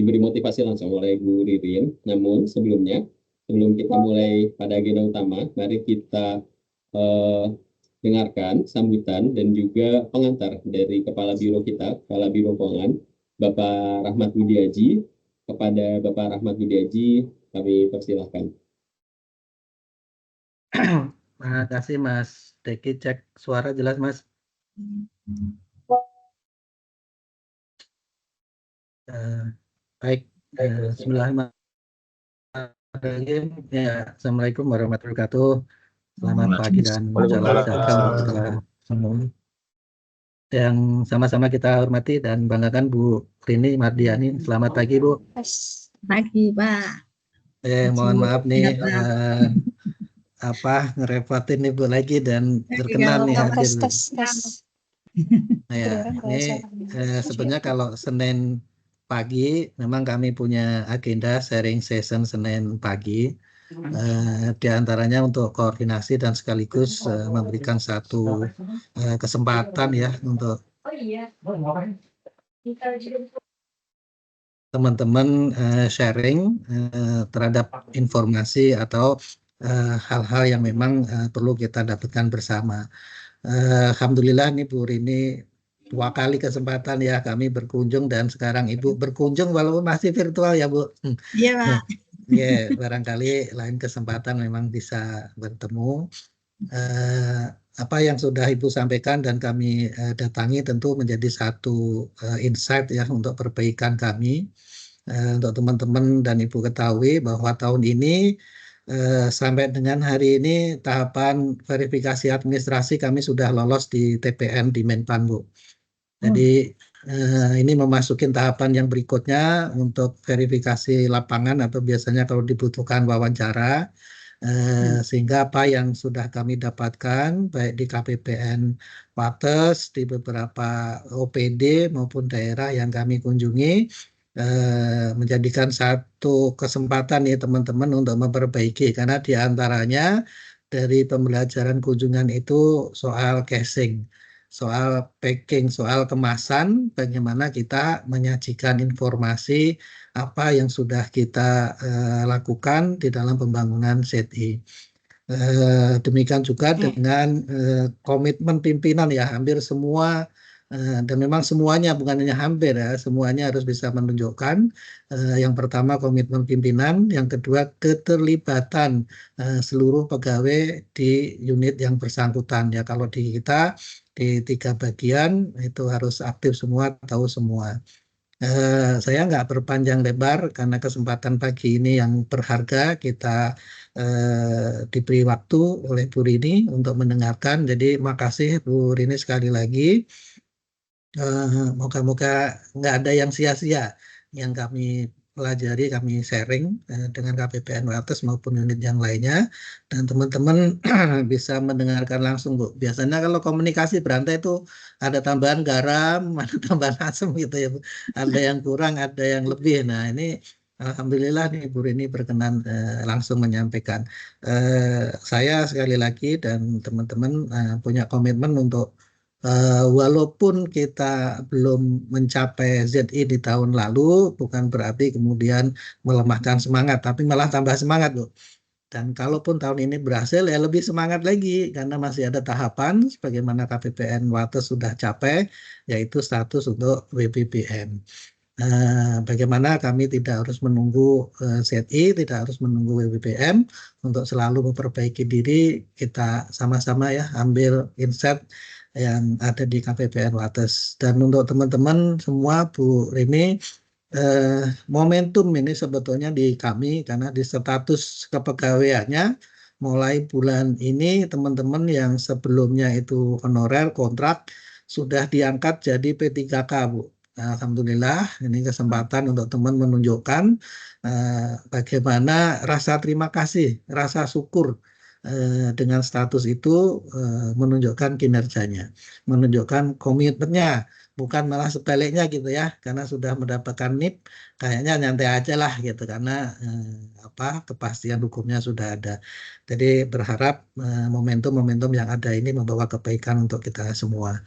diberi motivasi langsung oleh Bu Ririn. Namun sebelum kita mulai pada agenda utama, mari kita dengarkan sambutan dan juga pengantar dari Kepala Biro kita, Kepala Biro Keuangan, Bapak Rahmat Widiaji. Kepada Bapak Rahmat Widiaji, kami persilahkan. Terima kasih Mas Deki, cek suara jelas Mas. Baik, bismillahirrahmanirrahim. Ya, Assalamualaikum warahmatullahi wabarakatuh. Selamat pagi dan salam sejahtera untuk kita semua. Yang sama-sama kita hormati dan banggakan Bu Rini Mardiani. Selamat pagi Bu. Pagi Pak. Mohon maaf nih ngerepotin nih Bu lagi dan berkenan nih hadir. Ya, ini sebenarnya kalau Senin pagi memang kami punya agenda sharing session Senin pagi. Di antaranya untuk koordinasi dan sekaligus memberikan satu kesempatan ya untuk teman-teman sharing terhadap informasi atau hal-hal yang memang perlu kita dapatkan bersama. Alhamdulillah nih Bu Rini 2 kali kesempatan ya kami berkunjung dan sekarang Ibu berkunjung walaupun masih virtual ya Bu. Iya Pak. Ya, barangkali lain kesempatan memang bisa bertemu. Apa yang sudah Ibu sampaikan dan kami datangi tentu menjadi satu insight ya untuk perbaikan kami. Untuk teman-teman dan Ibu ketahui bahwa tahun ini sampai dengan hari ini tahapan verifikasi administrasi kami sudah lolos di TPN di Menpan Bu. Jadi ini memasuki tahapan yang berikutnya untuk verifikasi lapangan atau biasanya kalau dibutuhkan wawancara, sehingga apa yang sudah kami dapatkan baik di KPPN Wates, di beberapa OPD maupun daerah yang kami kunjungi menjadikan satu kesempatan ya teman-teman untuk memperbaiki, karena diantaranya dari pembelajaran kunjungan itu soal casing, soal packing, soal kemasan, bagaimana kita menyajikan informasi apa yang sudah kita lakukan di dalam pembangunan ZI. Demikian juga dengan komitmen pimpinan ya, hampir semua dan memang semuanya bukan hanya hampir ya, semuanya harus bisa menunjukkan yang pertama komitmen pimpinan, yang kedua keterlibatan seluruh pegawai di unit yang bersangkutan ya. Kalau di kita di 3 bagian itu harus aktif semua, tahu semua. Saya nggak berpanjang lebar karena kesempatan pagi ini yang berharga, kita diberi waktu oleh Bu Rini untuk mendengarkan. Jadi makasih Bu Rini sekali lagi. Moga-moga nggak ada yang sia-sia yang kami pelajari, kami sharing dengan KPPN Wates maupun unit yang lainnya, dan teman-teman bisa mendengarkan langsung Bu. Biasanya kalau komunikasi berantai itu ada tambahan garam, ada tambahan asam gitu ya Bu. Ada yang kurang, ada yang lebih. Nah ini alhamdulillah nih Bu Rini berkenan langsung menyampaikan. Saya sekali lagi dan teman-teman punya komitmen untuk walaupun kita belum mencapai ZI di tahun lalu, bukan berarti kemudian melemahkan semangat, tapi malah tambah semangat Bu. Dan kalaupun tahun ini berhasil ya lebih semangat lagi, karena masih ada tahapan sebagaimana KPPN Wates sudah capai, yaitu status untuk WBBM. Bagaimana kami tidak harus menunggu ZI, tidak harus menunggu WBBM, untuk selalu memperbaiki diri, kita sama-sama ya ambil insight yang ada di KPPN Wates. Dan untuk teman-teman semua Bu Rini, momentum ini sebetulnya di kami, karena di status kepegawaiannya mulai bulan ini teman-teman yang sebelumnya itu honorer kontrak sudah diangkat jadi P3K Bu. Alhamdulillah ini kesempatan untuk teman menunjukkan bagaimana rasa terima kasih, rasa syukur dengan status itu, menunjukkan kinerjanya, menunjukkan komitmennya, bukan malah sebaliknya gitu ya, karena sudah mendapatkan NIP kayaknya nyantai aja lah gitu, karena kepastian hukumnya sudah ada. Jadi berharap momentum-momentum yang ada ini membawa kebaikan untuk kita semua.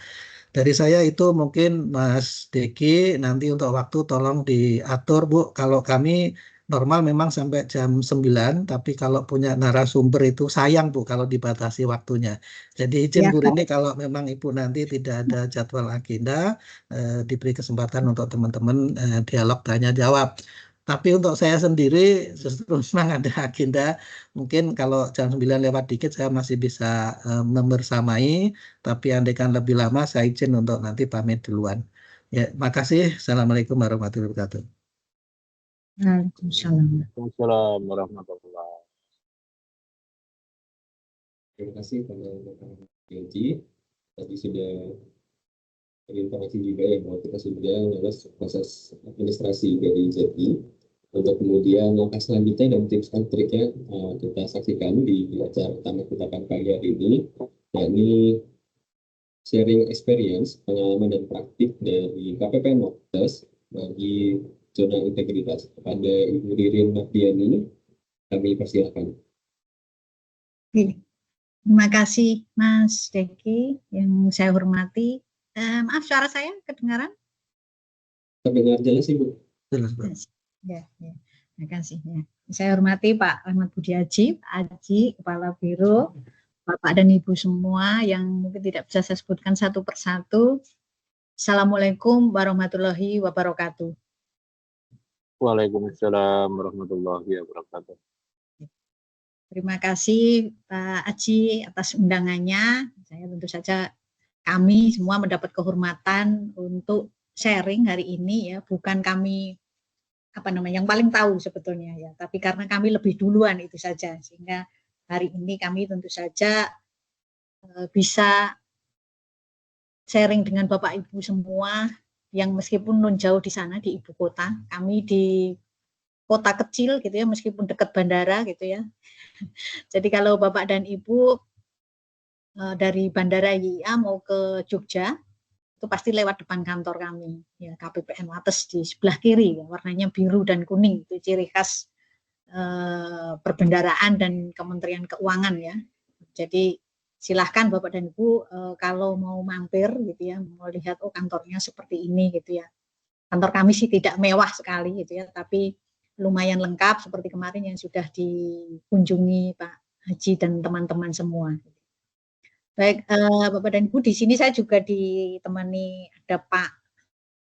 Dari saya itu mungkin Mas Deki, nanti untuk waktu tolong diatur Bu. Kalau kami normal memang sampai jam 9, tapi kalau punya narasumber itu sayang Bu kalau dibatasi waktunya. Jadi izin Ya, Bu Pak. Rini kalau memang Ibu nanti tidak ada jadwal agenda, diberi kesempatan untuk teman-teman dialog tanya jawab. Tapi untuk saya sendiri justru memang ada agenda. Mungkin kalau jam 9 lewat dikit saya masih bisa membersamai. Tapi andaikan lebih lama, saya izin untuk nanti pamit duluan. Ya, makasih. Assalamualaikum warahmatullahi wabarakatuh. Waalaikumsalam. Waalaikumsalam warahmatullahi. Terima kasih pada Bapak Yogi. Tadi sudah berinformasi juga ya bahwa kita sudah lolos proses administrasi dari JETI. Untuk kemudian langkah selanjutnya dan tips dan triknya kita saksikan di acara utama kita pagi hari ini, yakni sharing experience, pengalaman dan praktik dari KPPN Moktes bagi zona integritas. Kepada Ibu Ririn Mardiani, kami persilakan. Terima kasih Mas Deki yang saya hormati. Maaf, suara saya kedengaran? Terdengar jelas Ibu? Jelas, Bu. Ya, terima kasih. Ya. Saya hormati Pak Rahmat Budiaji, Pak Aji, Kepala Biro, Bapak dan Ibu semua yang mungkin tidak bisa saya sebutkan satu persatu. Assalamualaikum warahmatullahi wabarakatuh. Waalaikumsalam warahmatullahi wabarakatuh. Terima kasih Pak Aji atas undangannya. Saya tentu saja kami semua mendapat kehormatan untuk sharing hari ini ya, bukan kami yang paling tahu sebetulnya ya, tapi karena kami lebih duluan itu saja, sehingga hari ini kami tentu saja bisa sharing dengan Bapak Ibu semua yang meskipun non jauh di sana di ibu kota, kami di kota kecil gitu ya, meskipun dekat bandara gitu ya. Jadi kalau Bapak dan Ibu dari Bandara YIA mau ke Jogja, itu pasti lewat depan kantor kami ya, KPPN Wates di sebelah kiri ya, warnanya biru dan kuning, itu ciri khas perbendaraan dan Kementerian Keuangan ya. Jadi silahkan Bapak dan Ibu kalau mau mampir gitu ya, mau lihat oh kantornya seperti ini gitu ya. Kantor kami sih tidak mewah sekali gitu ya, tapi lumayan lengkap seperti kemarin yang sudah dikunjungi Pak Haji dan teman-teman semua. Baik, Bapak dan Ibu, di sini saya juga ditemani ada Pak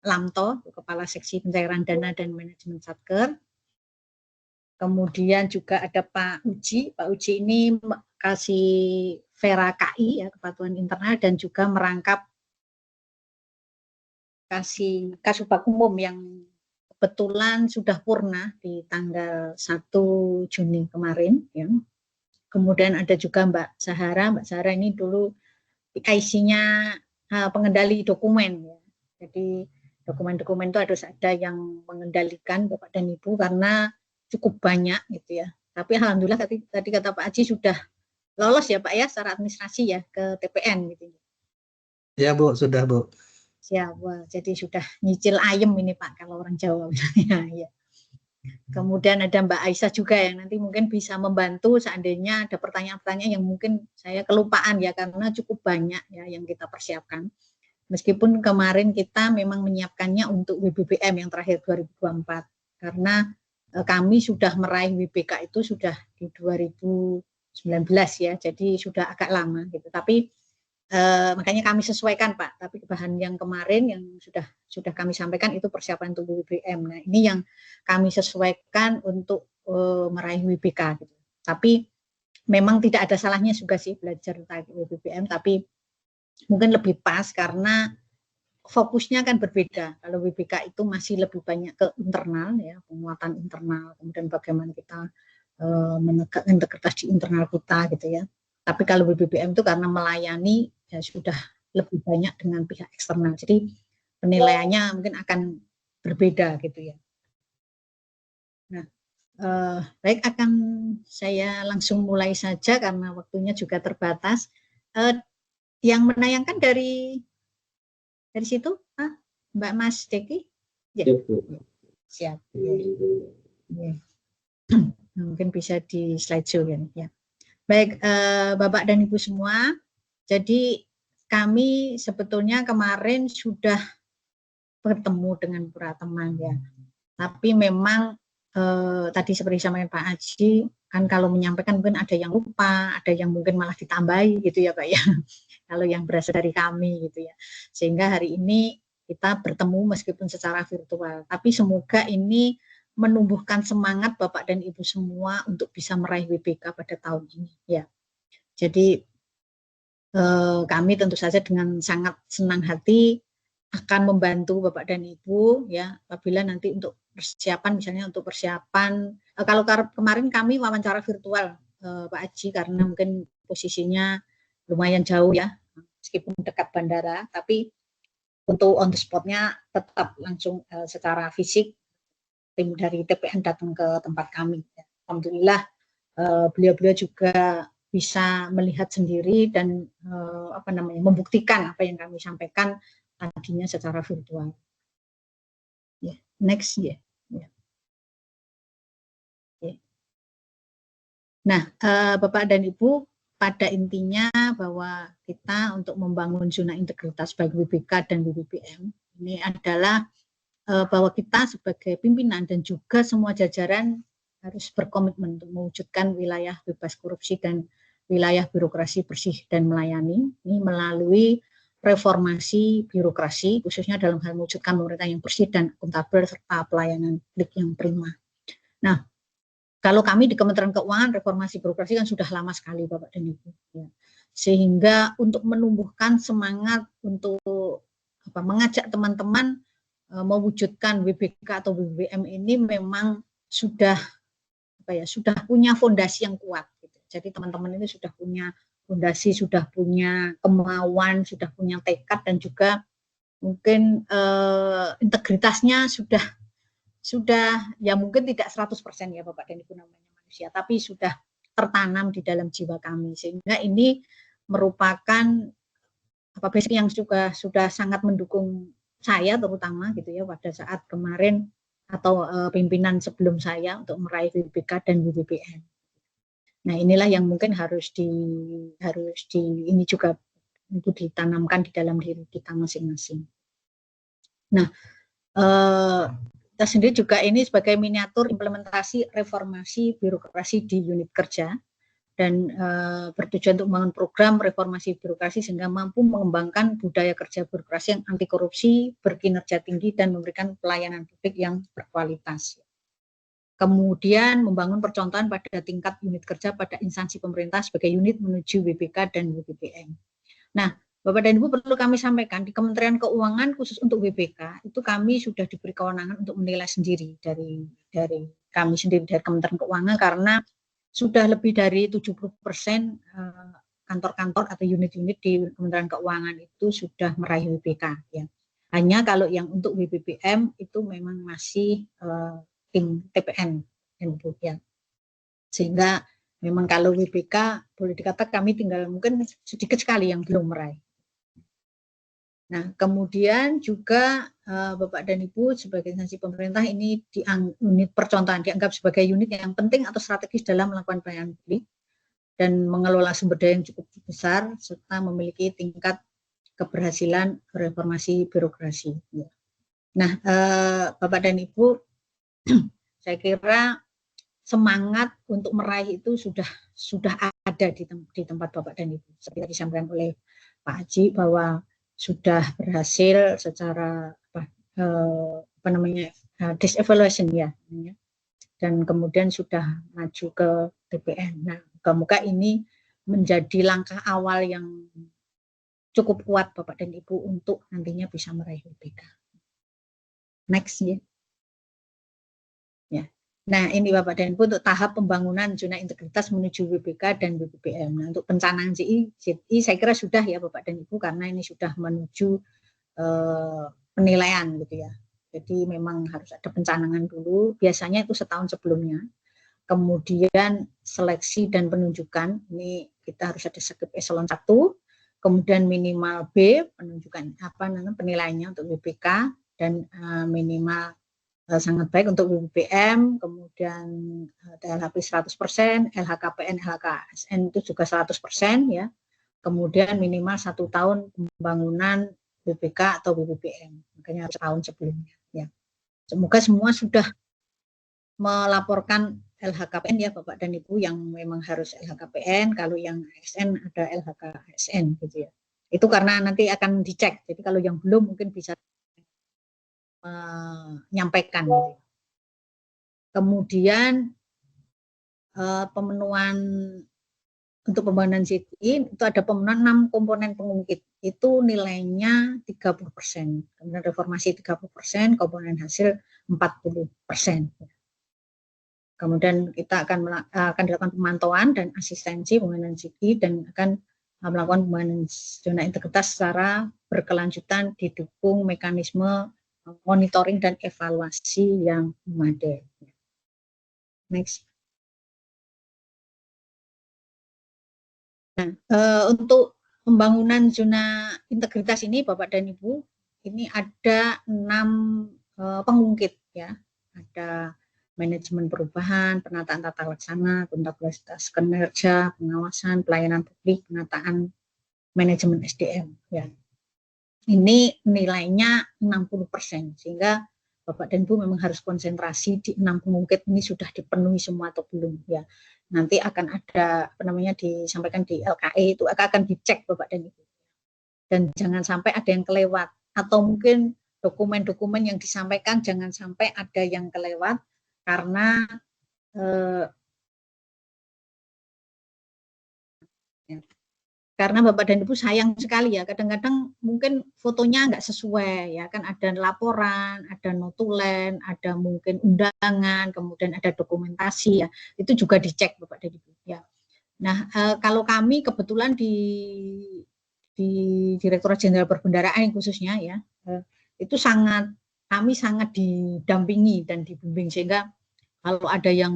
Lamto, Kepala Seksi Pencairan Dana dan Manajemen Satker. Kemudian juga ada Pak Uji. Pak Uji ini kasih Vera KI, ya, Kepatuhan Internal, dan juga merangkap kasih Kasubag Umum yang kebetulan sudah purna di tanggal 1 Juni kemarin. Ya. Kemudian ada juga Mbak Sahara. Mbak Sahara ini dulu IC-nya pengendali dokumen. Ya. Jadi dokumen-dokumen itu harus ada yang mengendalikan Bapak dan Ibu karena cukup banyak gitu ya. Tapi alhamdulillah tadi kata Pak Haji sudah lolos ya Pak ya secara administrasi ya ke TPN gitu. Ya Bu, sudah Bu. Siap, wah, jadi sudah nyicil ayam ini Pak kalau orang Jawa ya. Kemudian ada Mbak Aisyah juga yang nanti mungkin bisa membantu seandainya ada pertanyaan-pertanyaan yang mungkin saya kelupaan ya karena cukup banyak ya yang kita persiapkan. Meskipun kemarin kita memang menyiapkannya untuk WBBM yang terakhir 2024 karena kami sudah meraih WBK itu sudah di 2019 ya, jadi sudah agak lama gitu. Tapi makanya kami sesuaikan Pak, tapi bahan yang kemarin yang sudah kami sampaikan itu persiapan untuk WBBM. Nah ini yang kami sesuaikan untuk meraih WBK gitu. Tapi memang tidak ada salahnya juga sih belajar tentang WBBM, tapi mungkin lebih pas karena fokusnya kan berbeda. Kalau WBK itu masih lebih banyak ke internal ya, penguatan internal, kemudian bagaimana kita menegakkan integritas di internal kita gitu ya. Tapi kalau WBBM itu karena melayani ya sudah lebih banyak dengan pihak eksternal. Jadi penilaiannya mungkin akan berbeda gitu ya. Nah, baik akan saya langsung mulai saja karena waktunya juga terbatas. Yang menayangkan dari situ, Mbak Mas Deki? Ya. Siap. Ya. Mungkin bisa di slideshow kan ya. Baik, Bapak dan Ibu semua. Jadi kami sebetulnya kemarin sudah bertemu dengan para teman ya. Tapi memang tadi seperti disampaikan Pak Haji, kan kalau menyampaikan mungkin ada yang lupa, ada yang mungkin malah ditambahi gitu ya Pak ya. Kalau yang berasal dari kami gitu ya. Sehingga hari ini kita bertemu meskipun secara virtual. Tapi semoga ini menumbuhkan semangat Bapak dan Ibu semua untuk bisa meraih WBK pada tahun ini ya. Jadi kami tentu saja dengan sangat senang hati akan membantu Bapak dan Ibu ya apabila nanti untuk persiapan misalnya untuk persiapan kalau kemarin kami wawancara virtual Pak Haji karena mungkin posisinya lumayan jauh ya meskipun dekat bandara tapi untuk on the spot-nya tetap langsung secara fisik tim dari TPN datang ke tempat kami. Alhamdulillah beliau-beliau juga bisa melihat sendiri dan membuktikan apa yang kami sampaikan tadinya secara virtual. Ya, next ya. Nah, Bapak dan Ibu, pada intinya bahwa kita untuk membangun zona integritas baik WBK dan WBPM ini adalah bahwa kita sebagai pimpinan dan juga semua jajaran harus berkomitmen untuk mewujudkan wilayah bebas korupsi dan wilayah birokrasi bersih dan melayani ini melalui reformasi birokrasi khususnya dalam hal mewujudkan pemerintah yang bersih dan akuntabel serta pelayanan publik yang prima. Nah, kalau kami di Kementerian Keuangan reformasi birokrasi kan sudah lama sekali Bapak dan Ibu. Ya. Sehingga untuk menumbuhkan semangat untuk mengajak teman-teman mewujudkan WBK atau WBM ini memang sudah sudah punya fondasi yang kuat. Gitu. Jadi teman-teman ini sudah punya fondasi, sudah punya kemauan, sudah punya tekad dan juga mungkin integritasnya sudah ya mungkin tidak 100% ya Bapak dan Ibu namanya manusia, tapi sudah tertanam di dalam jiwa kami sehingga ini merupakan basic yang juga sudah sangat mendukung saya terutama gitu ya pada saat kemarin atau pimpinan sebelum saya untuk meraih WBK dan WBPM. Nah inilah yang mungkin harus ini juga untuk ditanamkan di dalam diri kita masing-masing. Nah kita sendiri juga ini sebagai miniatur implementasi reformasi birokrasi di unit kerja dan bertujuan untuk membangun program reformasi birokrasi sehingga mampu mengembangkan budaya kerja birokrasi yang anti korupsi, berkinerja tinggi dan memberikan pelayanan publik yang berkualitas. Kemudian membangun percontohan pada tingkat unit kerja pada instansi pemerintah sebagai unit menuju WBK dan WBPM. Nah, Bapak dan Ibu perlu kami sampaikan di Kementerian Keuangan khusus untuk WBK itu kami sudah diberi kewenangan untuk menilai sendiri dari kami sendiri dari Kementerian Keuangan karena sudah lebih dari 70% kantor-kantor atau unit-unit di Kementerian Keuangan itu sudah meraih WBK ya. Hanya kalau yang untuk WBPM itu memang masih tim TPN ya. Sehingga memang kalau WBK boleh dikatakan kami tinggal mungkin sedikit sekali yang belum meraih. Nah, kemudian juga Bapak dan Ibu sebagai instansi pemerintah ini unit percontohan dianggap sebagai unit yang penting atau strategis dalam melakukan pelayanan publik dan mengelola sumber daya yang cukup besar serta memiliki tingkat keberhasilan reformasi birokrasi. Nah, Bapak dan Ibu, saya kira semangat untuk meraih itu sudah ada di tempat Bapak dan Ibu. Seperti disampaikan oleh Pak Haji bahwa sudah berhasil secara disevaluation ya, dan kemudian sudah maju ke TPN. Nah, semoga ini menjadi langkah awal yang cukup kuat Bapak dan Ibu untuk nantinya bisa meraih WBK. Next ya. Nah, ini Bapak dan Ibu untuk tahap pembangunan zona integritas menuju WBK dan WBPM. Nah, untuk perencanaan ZI saya kira sudah ya Bapak dan Ibu karena ini sudah menuju penilaian gitu ya. Jadi memang harus ada pencanangan dulu, biasanya itu setahun sebelumnya. Kemudian seleksi dan penunjukan, ini kita harus ada skip eselon 1, kemudian minimal B, penunjukan penilaiannya untuk WBK dan minimal sangat baik untuk WBPM, kemudian TLHP 100%, LHKPN, LHKSN itu juga 100% ya. kemudian minimal 1 tahun pembangunan BPK atau BPPN, makanya tahun sebelumnya. Ya. Semoga semua sudah melaporkan LHKPN ya Bapak dan Ibu, yang memang harus LHKPN, kalau yang ASN ada LHK ASN gitu ya. Itu karena nanti akan dicek, jadi kalau yang belum mungkin bisa menyampaikan. Kemudian pemenuhan untuk pembangunan city itu ada pemenuhan 6 komponen pengungkit, itu nilainya 30%, kemudian reformasi 30%, komponen hasil 40%. Kemudian kita akan dilakukan pemantauan dan asistensi pembangunan city dan akan melakukan pembangunan zona integritas secara berkelanjutan didukung mekanisme monitoring dan evaluasi yang memadai. Next. Nah, untuk pembangunan zona integritas ini Bapak dan Ibu, ini ada 6 pengungkit ya. Ada manajemen perubahan, penataan tata laksana, akuntabilitas kinerja, pengawasan, pelayanan publik, penataan manajemen SDM ya. Ini nilainya 60%, sehingga Bapak dan Ibu memang harus konsentrasi di 6 pengungkit ini sudah dipenuhi semua atau belum ya. Nanti akan ada disampaikan di LKE, itu akan dicek Bapak dan Ibu. Dan jangan sampai ada yang kelewat, atau mungkin dokumen-dokumen yang disampaikan jangan sampai ada yang kelewat karena Bapak dan Ibu sayang sekali ya, kadang-kadang mungkin fotonya nggak sesuai ya, kan ada laporan, ada notulen, ada mungkin undangan, kemudian ada dokumentasi ya, itu juga dicek Bapak dan Ibu ya. Nah, kalau kami kebetulan di Direktorat Jenderal Perbendaharaan khususnya ya, itu kami sangat didampingi dan dibimbing, sehingga kalau ada yang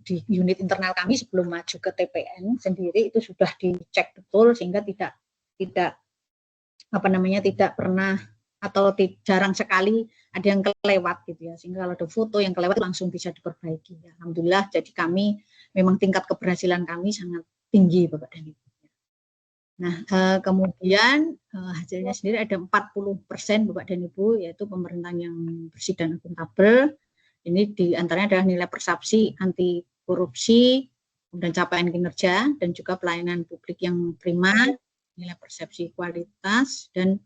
di unit internal kami sebelum maju ke TPN sendiri itu sudah dicek betul, sehingga tidak pernah atau jarang sekali ada yang kelewat gitu ya, sehingga kalau ada foto yang kelewat langsung bisa diperbaiki ya. Alhamdulillah, jadi kami memang tingkat keberhasilan kami sangat tinggi Bapak dan Ibu. Nah, kemudian hasilnya sendiri ada 40% Bapak dan Ibu, yaitu pemerintahan yang bersih dan akuntabel. Ini diantaranya adalah nilai persepsi anti korupsi, kemudian capaian kinerja, dan juga pelayanan publik yang prima, nilai persepsi kualitas, dan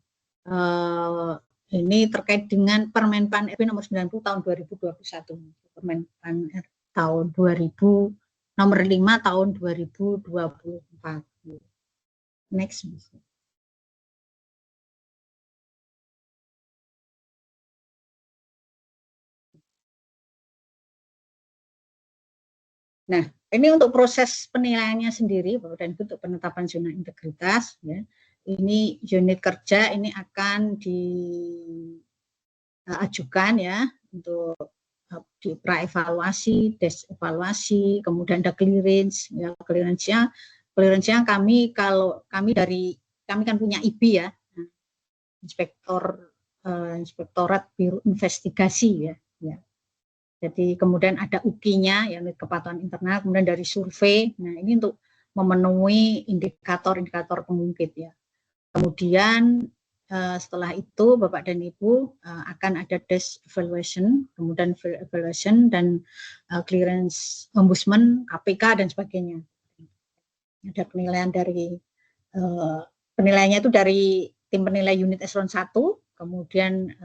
ini terkait dengan Permenpan RB nomor 90 tahun 2021. Permenpan tahun 2000 nomor 5 tahun 2024. Next. Nah, ini untuk proses penilaiannya sendiri, Bapak dan Ibu, untuk penetapan zona integritas ya. Ini unit kerja ini akan diajukan ya untuk di praevaluasi, desevaluasi, kemudian ada clearance ya. Clearance-nya kami kan punya IB ya, Inspektorat Biro Investigasi ya. Jadi kemudian ada UKI-nya, ya, unit kepatuhan internal, kemudian dari survei. Nah, ini untuk memenuhi indikator-indikator pengungkit ya. Kemudian setelah itu Bapak dan Ibu akan ada desk evaluation, kemudian evaluation dan clearance ombudsman, KPK dan sebagainya. Ada penilaian penilaiannya itu dari tim penilai unit eselon 1, kemudian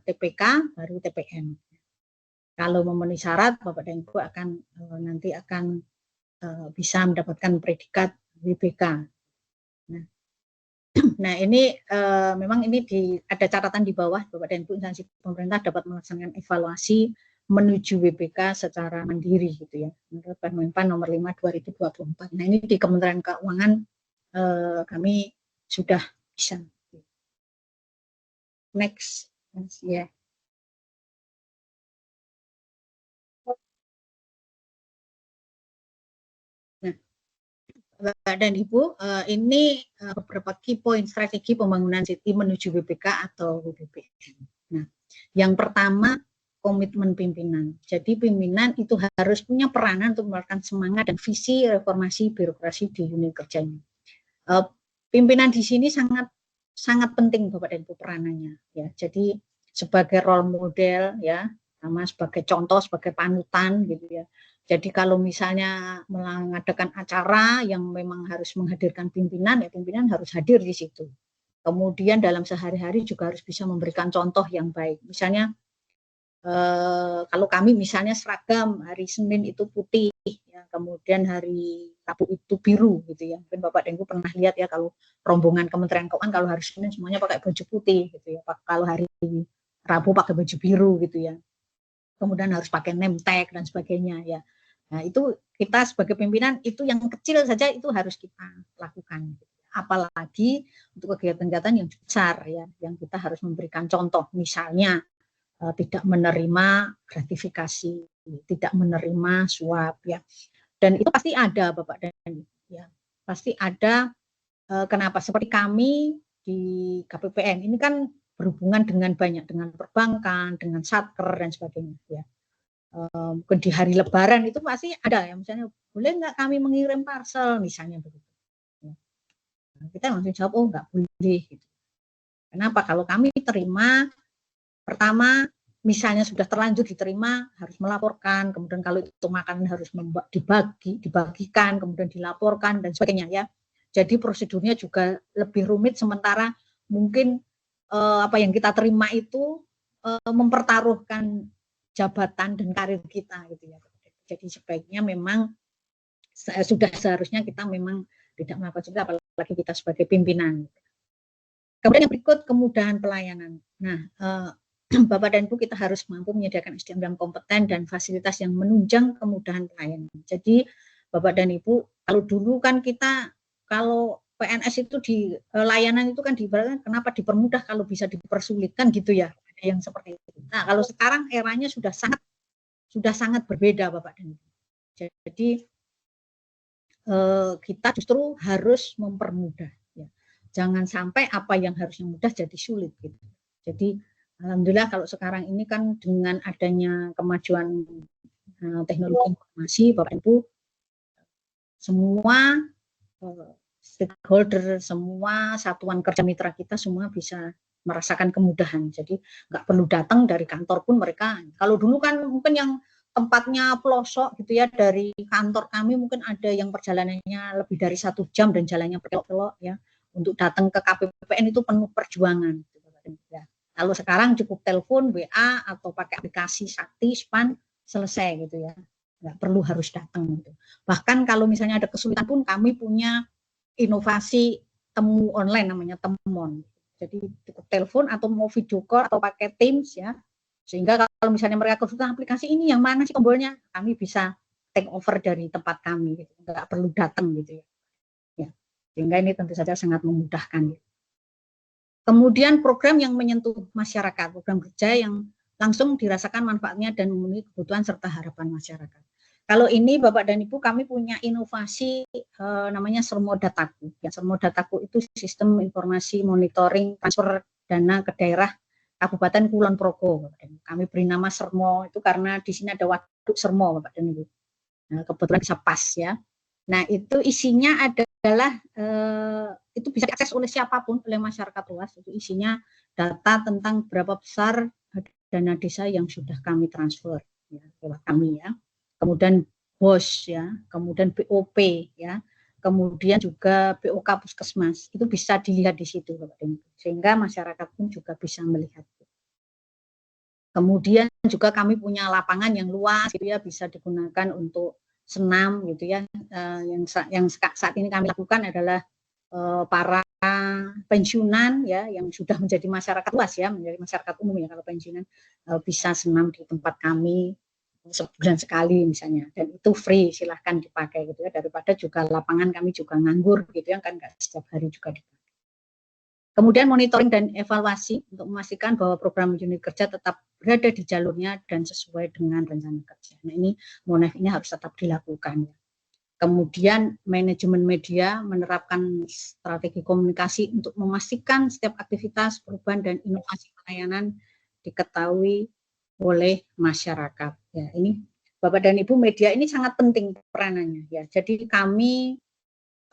TPK, baru TPN. Kalau memenuhi syarat, Bapak dan Ibu nanti akan bisa mendapatkan predikat WBK. Nah ini memang ini ada catatan di bawah, Bapak dan Ibu, instansi pemerintah dapat melaksanakan evaluasi menuju WBK secara mandiri gitu ya, menurut Permenpan nomor 5 2024. Nah ini di Kementerian Keuangan kami sudah bisa. Next, ya. Bapak dan Ibu, ini beberapa key point strategi pembangunan city menuju WBK atau WBPN. Nah, yang pertama komitmen pimpinan. Jadi pimpinan itu harus punya peranan untuk melakukan semangat dan visi reformasi birokrasi di unit kerjanya. pimpinan di sini sangat penting Bapak dan Ibu peranannya ya. Jadi sebagai role model ya, sama sebagai contoh, sebagai panutan gitu ya. Jadi kalau misalnya mengadakan acara yang memang harus menghadirkan pimpinan, ya pimpinan harus hadir di situ. Kemudian dalam sehari-hari juga harus bisa memberikan contoh yang baik. Misalnya kalau kami misalnya seragam hari Senin itu putih, ya, kemudian hari Rabu itu biru gitu ya. Mungkin Bapak dan Ibu pernah lihat ya kalau rombongan Kementerian Keuangan kalau hari Senin semuanya pakai baju putih gitu ya. Kalau hari Rabu pakai baju biru gitu ya. Kemudian harus pakai name tag dan sebagainya ya. Nah itu kita sebagai pimpinan itu yang kecil saja itu harus kita lakukan. Apalagi untuk kegiatan-kegiatan yang besar ya, yang kita harus memberikan contoh. Misalnya tidak menerima gratifikasi, tidak menerima suap ya. Dan itu pasti ada Bapak dan Ibu ya. Pasti ada. Kenapa? Seperti kami di KPPN ini kan berhubungan dengan banyak, dengan perbankan, dengan satker dan sebagainya ya. Mungkin di hari Lebaran itu pasti ada ya, misalnya boleh nggak kami mengirim parcel misalnya begitu. Ya. Nah, kita langsung jawab oh nggak boleh gitu. Kenapa? Kalau kami terima, pertama misalnya sudah terlanjur diterima harus melaporkan, kemudian kalau itu makanan harus dibagikan, kemudian dilaporkan dan sebagainya ya. Jadi prosedurnya juga lebih rumit, sementara mungkin apa yang kita terima itu mempertaruhkan jabatan dan karir kita gitu ya. Jadi sebaiknya memang sudah seharusnya kita memang tidak melakukan seperti itu, apalagi kita sebagai pimpinan. Kemudian yang berikut kemudahan pelayanan. Nah, Bapak dan Ibu kita harus mampu menyediakan SDM yang kompeten dan fasilitas yang menunjang kemudahan pelayanan. Jadi Bapak dan Ibu, kalau dulu kan kita kalau PNS itu di layanan itu kan diibaratkan kenapa dipermudah kalau bisa dipersulitkan gitu ya, ada yang seperti itu. Nah kalau sekarang eranya sudah sangat berbeda Bapak dan Ibu. Jadi kita justru harus mempermudah. Ya. Jangan sampai apa yang harusnya mudah jadi sulit gitu. Jadi alhamdulillah kalau sekarang ini kan dengan adanya kemajuan teknologi informasi, Bapak Ibu, semua stakeholder, semua satuan kerja mitra kita semua bisa merasakan kemudahan. Jadi nggak perlu datang dari kantor pun mereka. Kalau dulu kan mungkin yang tempatnya pelosok gitu ya, dari kantor kami mungkin ada yang perjalanannya lebih dari 1 jam dan jalannya berkelok-kelok ya. Untuk datang ke KPPN itu penuh perjuangan. Ya. Kalau sekarang cukup telepon, WA atau pakai aplikasi Sakti, Span, selesai gitu ya. Nggak perlu harus datang gitu. Bahkan kalau misalnya ada kesulitan pun kami punya inovasi temu online namanya Temon. Jadi cukup telepon atau mau video call atau pakai Teams ya. Sehingga kalau misalnya mereka kesulitan aplikasi ini yang mana sih tombolnya, kami bisa take over dari tempat kami gitu. Nggak perlu datang gitu ya. Ya. Sehingga ini tentu saja sangat memudahkan. Kemudian program yang menyentuh masyarakat, program kerja yang langsung dirasakan manfaatnya dan memenuhi kebutuhan serta harapan masyarakat. Kalau ini Bapak dan Ibu kami punya inovasi namanya Sermo Dataku. Ya, Sermo Dataku itu sistem informasi monitoring transfer dana ke daerah Kabupaten Kulon Progo. Kami beri nama Sermo itu karena di sini ada waduk Sermo Bapak dan Ibu. Nah, kebetulan bisa pas ya. Nah itu isinya adalah itu bisa diakses oleh siapapun, oleh masyarakat luas. Itu isinya data tentang berapa besar dana desa yang sudah kami transfer ya, lewat kami ya. Kemudian BOS ya, kemudian BOP ya, kemudian juga BOK Puskesmas. Itu bisa dilihat di situ Bapak dan Ibu. Sehingga masyarakat pun juga bisa melihat. Kemudian juga kami punya lapangan yang luas gitu ya, bisa digunakan untuk senam gitu ya. Yang saat ini kami lakukan adalah para pensiunan ya yang sudah menjadi masyarakat luas ya, menjadi masyarakat umum ya, kalau pensiunan bisa senam di tempat kami sebulan sekali misalnya, dan itu free, silahkan dipakai gitu ya, daripada juga lapangan kami juga nganggur gitu ya, kan nggak setiap hari juga dipakai. Kemudian monitoring dan evaluasi untuk memastikan bahwa program unit kerja tetap berada di jalurnya dan sesuai dengan rencana kerja. Nah ini MONEF ini harus tetap dilakukan. Kemudian manajemen media menerapkan strategi komunikasi untuk memastikan setiap aktivitas, perubahan dan inovasi pelayanan diketahui oleh masyarakat. Ya, ini Bapak dan Ibu, media ini sangat penting peranannya ya. Jadi kami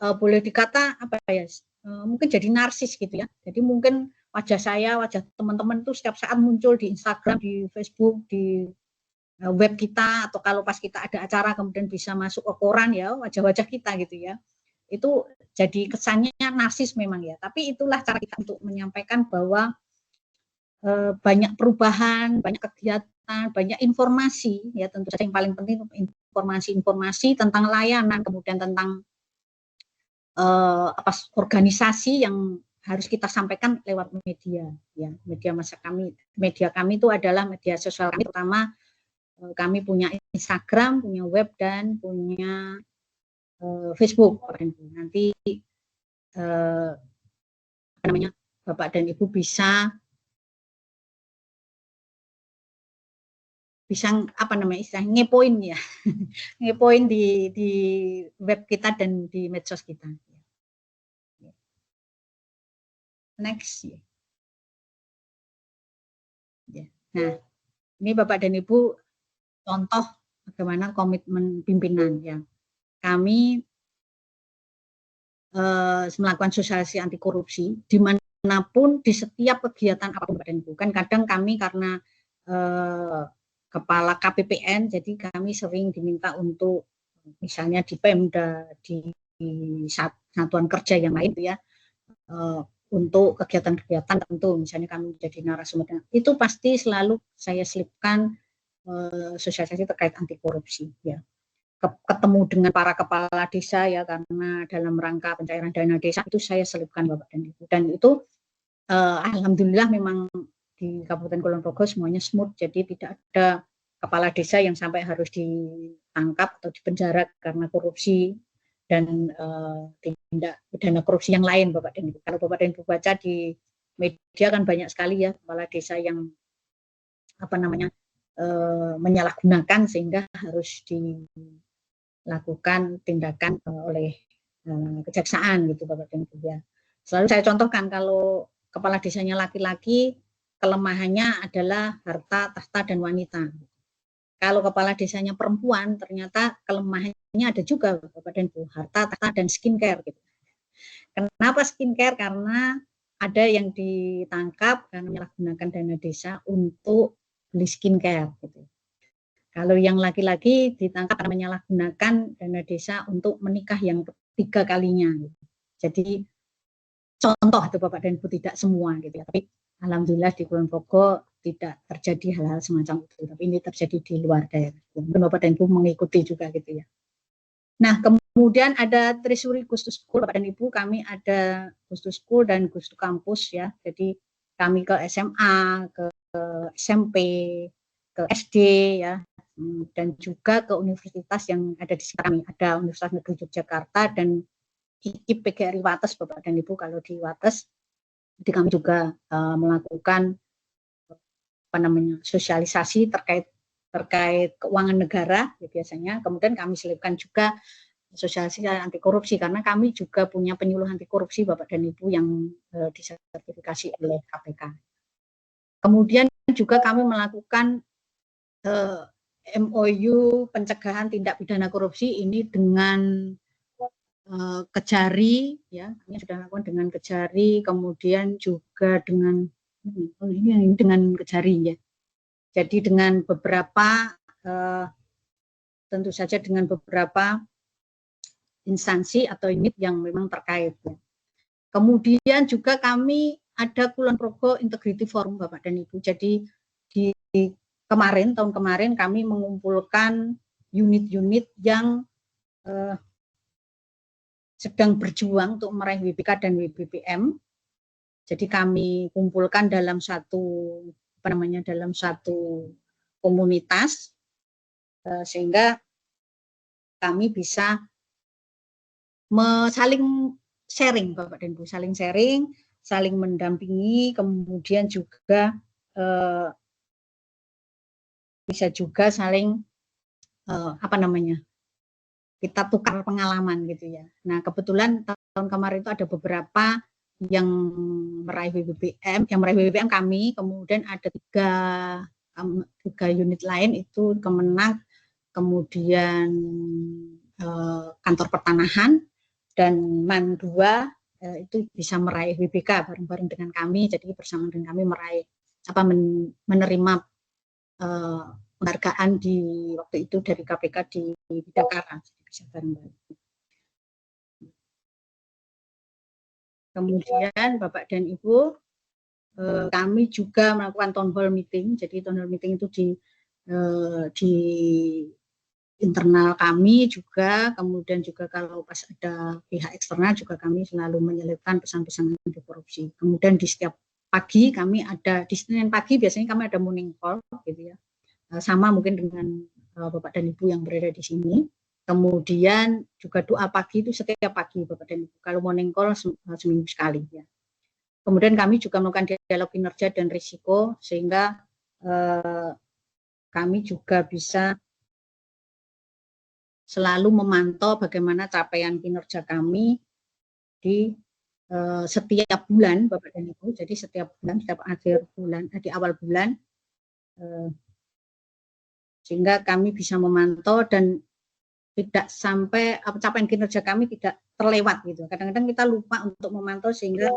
boleh dikata apa ya, mungkin jadi narsis gitu ya. Jadi mungkin wajah saya, wajah teman-teman itu setiap saat muncul di Instagram, di Facebook, di web kita, atau kalau pas kita ada acara kemudian bisa masuk ke koran ya, wajah-wajah kita gitu ya. Itu jadi kesannya narsis memang ya. Tapi itulah cara kita untuk menyampaikan bahwa banyak perubahan, banyak kegiatan, banyak informasi ya, tentu saja yang paling penting informasi-informasi tentang layanan, kemudian tentang organisasi yang harus kita sampaikan lewat media ya. Media kami itu adalah media sosial kami, terutama kami punya Instagram, punya web, dan punya Facebook. Nanti Bapak dan Ibu bisa ngepoin ya, ngepoin di web kita dan di medsos kita. Next ya. Nah, ini Bapak dan Ibu contoh bagaimana komitmen pimpinan ya. Kami melakukan sosialisasi anti korupsi dimanapun, di setiap kegiatan apapun Bapak dan Ibu. Kan kadang kami karena kepala KPPN, jadi kami sering diminta untuk misalnya di Pemda, di satuan kerja yang lain ya, untuk kegiatan-kegiatan tertentu, misalnya kami jadi narasumber, itu pasti selalu saya selipkan sosialisasi terkait anti korupsi ya. Ketemu dengan para kepala desa ya, karena dalam rangka pencairan dana desa itu saya selipkan Bapak dan Ibu, dan itu alhamdulillah memang di Kabupaten Kulon Progo semuanya smooth, jadi tidak ada kepala desa yang sampai harus ditangkap atau dipenjara karena korupsi dan tindak pidana korupsi yang lain Bapak dan Ibu. Kalau Bapak dan Ibu baca di media kan banyak sekali ya kepala desa yang menyalahgunakan sehingga harus dilakukan tindakan oleh kejaksaan gitu Bapak dan Ibu ya. Selalu saya contohkan kalau kepala desanya laki-laki, kelemahannya adalah harta, tahta, dan wanita. Kalau kepala desanya perempuan, ternyata kelemahannya ada juga Bapak dan Ibu, harta, tahta, dan skincare gitu. Kenapa skincare? Karena ada yang ditangkap karena menyalahgunakan dana desa untuk beli skincare gitu. Kalau yang laki-laki ditangkap karena menyalahgunakan dana desa untuk menikah yang ketiga kalinya gitu. Jadi contoh itu Bapak dan Ibu, tidak semua gitu ya, tapi alhamdulillah di Kulon Progo tidak terjadi hal-hal semacam itu, tapi ini terjadi di luar daerah. Mungkin Bapak dan Ibu mengikuti juga gitu ya. Nah, kemudian ada Trisuri Gustu School Bapak dan Ibu, kami ada Gustu School dan Gustu Kampus ya. Jadi kami ke SMA, ke SMP, ke SD ya, dan juga ke universitas yang ada di sekitar kami. Ada Universitas Negeri Yogyakarta dan IKIP PGRI Wates Bapak dan Ibu. Kalau di Wates, jadi kami juga melakukan sosialisasi terkait keuangan negara ya, biasanya. Kemudian kami selipkan juga sosialisasi anti korupsi, karena kami juga punya penyuluh anti korupsi Bapak dan Ibu yang disertifikasi oleh KPK. Kemudian juga kami melakukan MOU pencegahan tindak pidana korupsi ini dengan Kejari ya, kami sudah lakukan dengan Kejari, kemudian juga dengan dengan Kejari ya. Jadi dengan beberapa tentu saja dengan beberapa instansi atau unit yang memang terkait ya. Kemudian juga kami ada Kulon Progo Integrity Forum Bapak dan Ibu. Jadi di tahun kemarin kami mengumpulkan unit-unit yang sedang berjuang untuk meraih WBK dan WBPM. Jadi kami kumpulkan dalam satu komunitas sehingga kami bisa saling sharing Bapak dan Ibu, saling sharing, saling mendampingi, kemudian juga bisa juga saling kita tukar pengalaman gitu ya. Nah, kebetulan tahun kemarin itu ada beberapa yang meraih WBPM, kami, kemudian ada tiga unit lain itu Kemenag, kemudian kantor pertanahan, dan MAN 2 itu bisa meraih WBK bareng-bareng dengan kami. Jadi bersama dengan kami meraih menerima penghargaan di waktu itu dari KPK di Bidakara. Bisa bareng-bareng. Kemudian Bapak dan Ibu, kami juga melakukan town hall meeting. Jadi town hall meeting itu di internal kami juga, kemudian juga kalau pas ada pihak eksternal juga kami selalu menyelipkan pesan-pesan anti korupsi. Kemudian di setiap pagi kami ada, di Senin pagi biasanya kami ada morning call gitu ya, sama mungkin dengan Bapak dan Ibu yang berada di sini. Kemudian juga doa pagi itu setiap pagi Bapak dan Ibu, kalau morning call seminggu sekali ya. Kemudian kami juga melakukan dialog kinerja dan risiko sehingga kami juga bisa selalu memantau bagaimana capaian kinerja kami di setiap bulan Bapak dan Ibu. Jadi setiap bulan, setiap akhir bulan, di awal bulan, sehingga kami bisa memantau dan tidak sampai capaian kinerja kami tidak terlewat gitu. Kadang-kadang kita lupa untuk memantau sehingga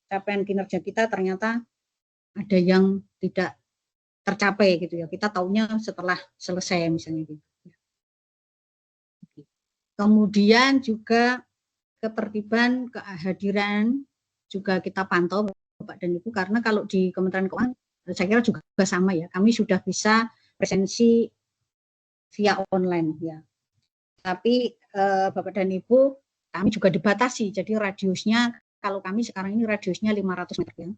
capaian kinerja kita ternyata ada yang tidak tercapai gitu ya. Kita taunya setelah selesai misalnya gitu. Kemudian juga ketertiban, kehadiran juga kita pantau Bapak dan Ibu, karena kalau di Kementerian Keuangan saya kira juga sama ya, kami sudah bisa presensi via online ya. Tapi Bapak dan Ibu, kami juga dibatasi, jadi radiusnya kalau kami sekarang ini radiusnya 500 meter ya.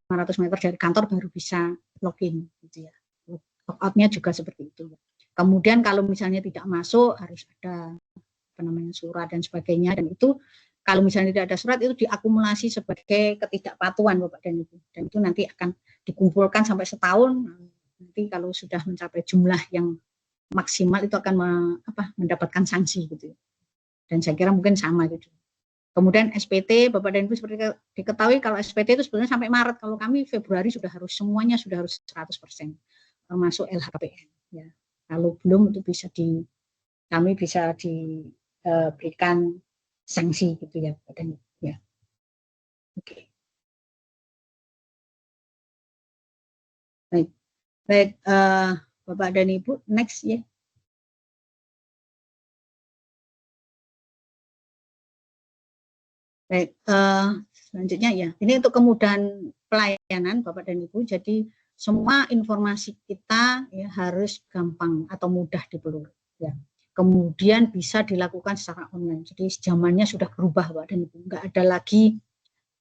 500 meter dari kantor baru bisa login gitu ya. Logout-nya juga seperti itu. Kemudian kalau misalnya tidak masuk harus ada surat dan sebagainya, dan itu kalau misalnya tidak ada surat itu diakumulasi sebagai ketidakpatuhan Bapak dan Ibu, dan itu nanti akan dikumpulkan sampai setahun. Nanti kalau sudah mencapai jumlah yang maksimal itu akan mendapatkan sanksi gitu. Dan saya kira mungkin sama gitu. Kemudian SPT Bapak dan Ibu seperti diketahui kalau SPT itu sebenarnya sampai Maret, kalau kami Februari semuanya sudah harus 100% masuk LHKPN ya. Kalau belum itu kami bisa diberikan sanksi gitu ya Bapak dan Ibu ya. Oke. Baik Bapak dan Ibu, next ya. Baik, selanjutnya ya, ini untuk kemudahan pelayanan Bapak dan Ibu, jadi semua informasi kita ya harus gampang atau mudah diperoleh ya. Kemudian bisa dilakukan secara online, jadi zamannya sudah berubah Bapak dan Ibu, nggak ada lagi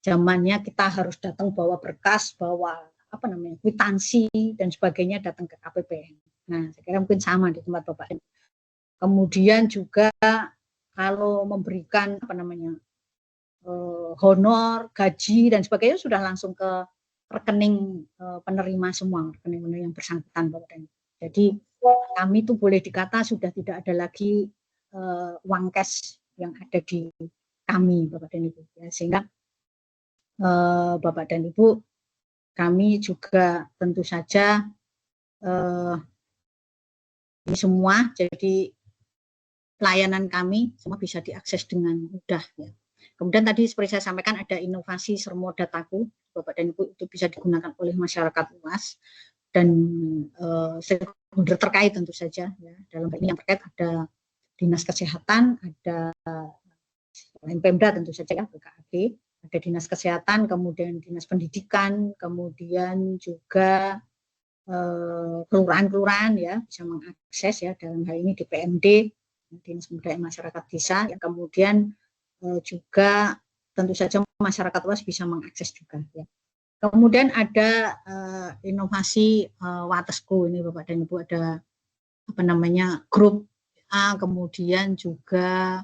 zamannya kita harus datang bawa berkas, bawa kwitansi dan sebagainya datang ke KPPN. Nah, saya kira mungkin sama di tempat Bapak. Kemudian juga kalau memberikan honor, gaji dan sebagainya sudah langsung ke rekening penerima semua, rekening yang bersangkutan Bapak dan Ibu. Jadi kami itu boleh dikata sudah tidak ada lagi uang cash yang ada di kami Bapak dan Ibu ya, sehingga Bapak dan Ibu kami juga tentu saja ini semua, jadi pelayanan kami semua bisa diakses dengan mudah ya. Kemudian tadi seperti saya sampaikan ada inovasi Sermo Dataku Bapak dan Ibu, itu bisa digunakan oleh masyarakat luas dan stakeholder terkait tentu saja ya. Dalam hal ini yang terkait ada Dinas Kesehatan, ada Pemda tentu saja ya, BKAD, ada Dinas Kesehatan, kemudian Dinas Pendidikan, kemudian juga kelurahan-kelurahan ya bisa mengakses ya, dalam hal ini DPMD, Dinas Pemberdayaan Masyarakat Desa, ya, kemudian juga tentu saja masyarakat luas bisa mengakses juga ya. Kemudian ada inovasi Watesku ini Bapak dan Ibu, ada grup A, kemudian juga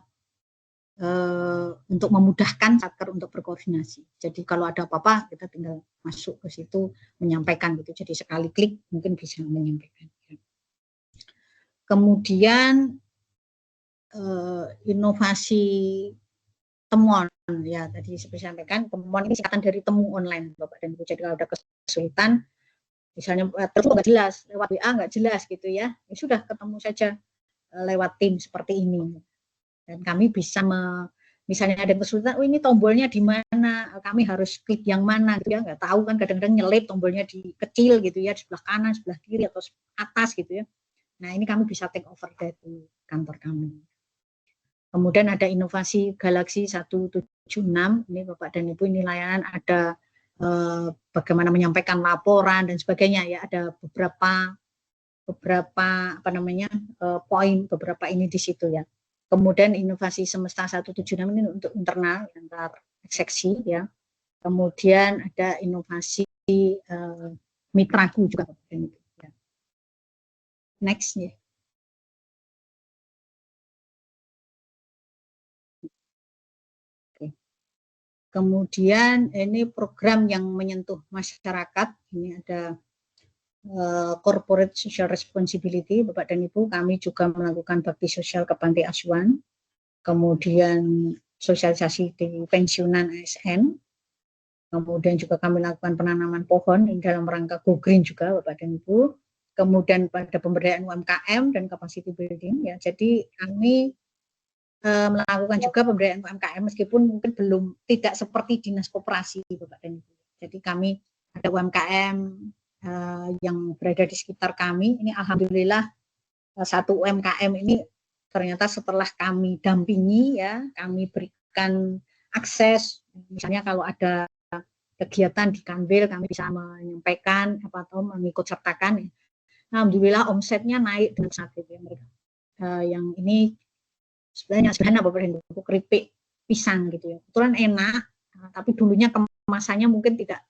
untuk memudahkan satker untuk berkoordinasi. Jadi kalau ada apa-apa kita tinggal masuk ke situ menyampaikan gitu. Jadi sekali klik mungkin bisa menyampaikan. Kemudian inovasi temuan ya, tadi seperti sampaikan, temuan ini singkatan dari temu online Bapak dan Ibu. Jadi kalau ada kesulitan misalnya telepon nggak jelas, lewat WA nggak jelas gitu ya, sudah ketemu saja lewat tim seperti ini. Dan kami bisa misalnya ada yang kesulitan, oh ini tombolnya di mana, kami harus klik yang mana gitu ya, nggak tahu kan, kadang-kadang nyelip tombolnya di kecil gitu ya, di sebelah kanan, sebelah kiri atau atas gitu ya. Nah ini kami bisa take over dari kantor kami. Kemudian ada inovasi Galaxy 176, ini Bapak dan Ibu, ini layanan ada bagaimana menyampaikan laporan dan sebagainya ya, ada beberapa apa namanya poin, beberapa ini di situ ya. Kemudian inovasi Semesta 176 ini untuk internal antar seksi ya. Kemudian ada inovasi Mitraku juga. Next ya. Oke. Kemudian ini program yang menyentuh masyarakat. Ini ada corporate social responsibility, Bapak dan Ibu. Kami juga melakukan bakti sosial ke panti asuhan. Kemudian sosialisasi di pensiunan ASN, kemudian juga kami lakukan penanaman pohon dalam rangka Go Green juga Bapak dan Ibu, kemudian pada pemberdayaan UMKM dan capacity building ya, jadi kami melakukan juga pemberdayaan UMKM meskipun mungkin belum tidak seperti dinas koperasi Bapak dan Ibu, jadi kami ada UMKM yang berada di sekitar kami, ini alhamdulillah satu UMKM ini ternyata setelah kami dampingi ya, kami berikan akses, misalnya kalau ada kegiatan di Kanwil kami bisa menyampaikan atau mengikut sertakan ya. Alhamdulillah omsetnya naik dengan sangat ya mereka. Yang ini sebenarnya sederhana Bapak dan Ibu, keripik pisang gitu ya. Kebetulan enak, tapi dulunya kemasannya mungkin tidak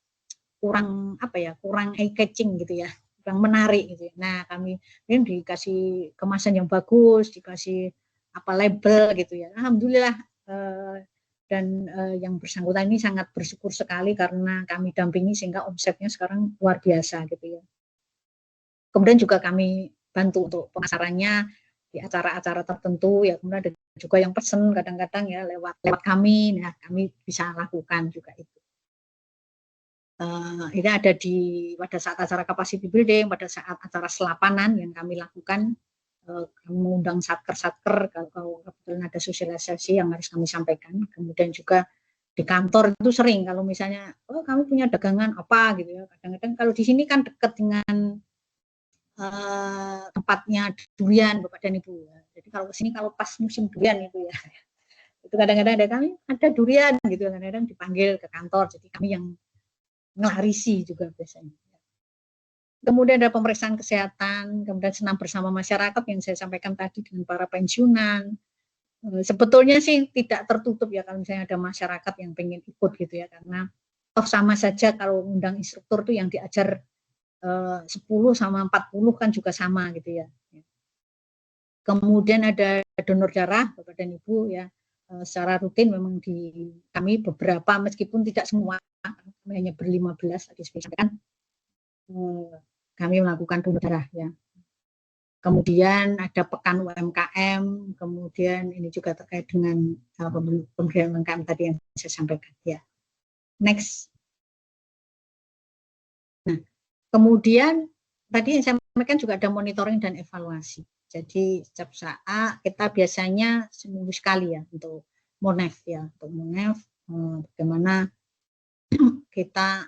kurang apa ya, kurang eye catching gitu ya. Yang menarik gitu. Nah kami ini dikasih kemasan yang bagus, dikasih apa label gitu ya. Alhamdulillah dan yang bersangkutan ini sangat bersyukur sekali karena kami dampingi sehingga omsetnya sekarang luar biasa gitu ya. Kemudian juga kami bantu untuk pemasarannya di acara-acara tertentu ya. Kemudian ada juga yang pesen kadang-kadang ya lewat kami, nah kami bisa lakukan juga itu. Ini ada pada saat acara capacity building, pada saat acara selapanan yang kami lakukan, kami mengundang satker kalau kebetulan ada sosialisasi yang harus kami sampaikan. Kemudian juga di kantor itu sering kalau misalnya, oh kami punya dagangan apa gitu ya. Kadang-kadang kalau di sini kan dekat dengan tempatnya durian Bapak dan Ibu. Jadi kalau kesini kalau pas musim durian itu ya, itu kadang-kadang ada durian gitu, kadang-kadang dipanggil ke kantor. Jadi kami yang ngelarisi juga biasanya. Kemudian ada pemeriksaan kesehatan, kemudian senam bersama masyarakat yang saya sampaikan tadi dengan para pensiunan. Sebetulnya sih tidak tertutup ya kalau misalnya ada masyarakat yang pengen ikut gitu ya, karena sama saja kalau undang instruktur tuh yang diajar 10 sama 40 kan juga sama gitu ya. Kemudian ada donor darah Bapak dan Ibu ya, secara rutin memang di kami beberapa meskipun tidak semua, hanya ber-15 tadi sampaikan, kami melakukan donor darah ya. Kemudian ada pekan UMKM, kemudian ini juga terkait dengan pemberdayaan UMKM tadi yang saya sampaikan ya. Next. Nah, kemudian tadi yang saya sampaikan juga ada monitoring dan evaluasi. Jadi setiap saat kita biasanya seminggu sekali ya untuk Monef ya, untuk Monef bagaimana kita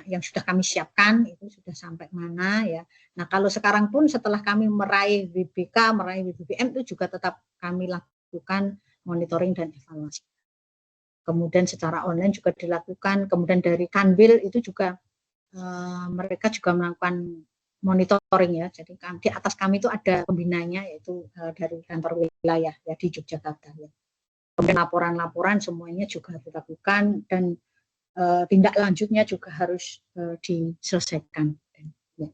yang sudah kami siapkan itu sudah sampai mana ya. Nah kalau sekarang pun setelah kami meraih WBK, meraih WBBM itu juga tetap kami lakukan monitoring dan evaluasi. Kemudian secara online juga dilakukan, kemudian dari Kanwil itu juga mereka juga melakukan monitoring ya. Jadi di atas kami itu ada pembinanya yaitu dari kantor wilayah ya di Yogyakarta ya. Kemudian laporan-laporan semuanya juga dilakukan dan tindak lanjutnya juga harus diselesaikan. Ya.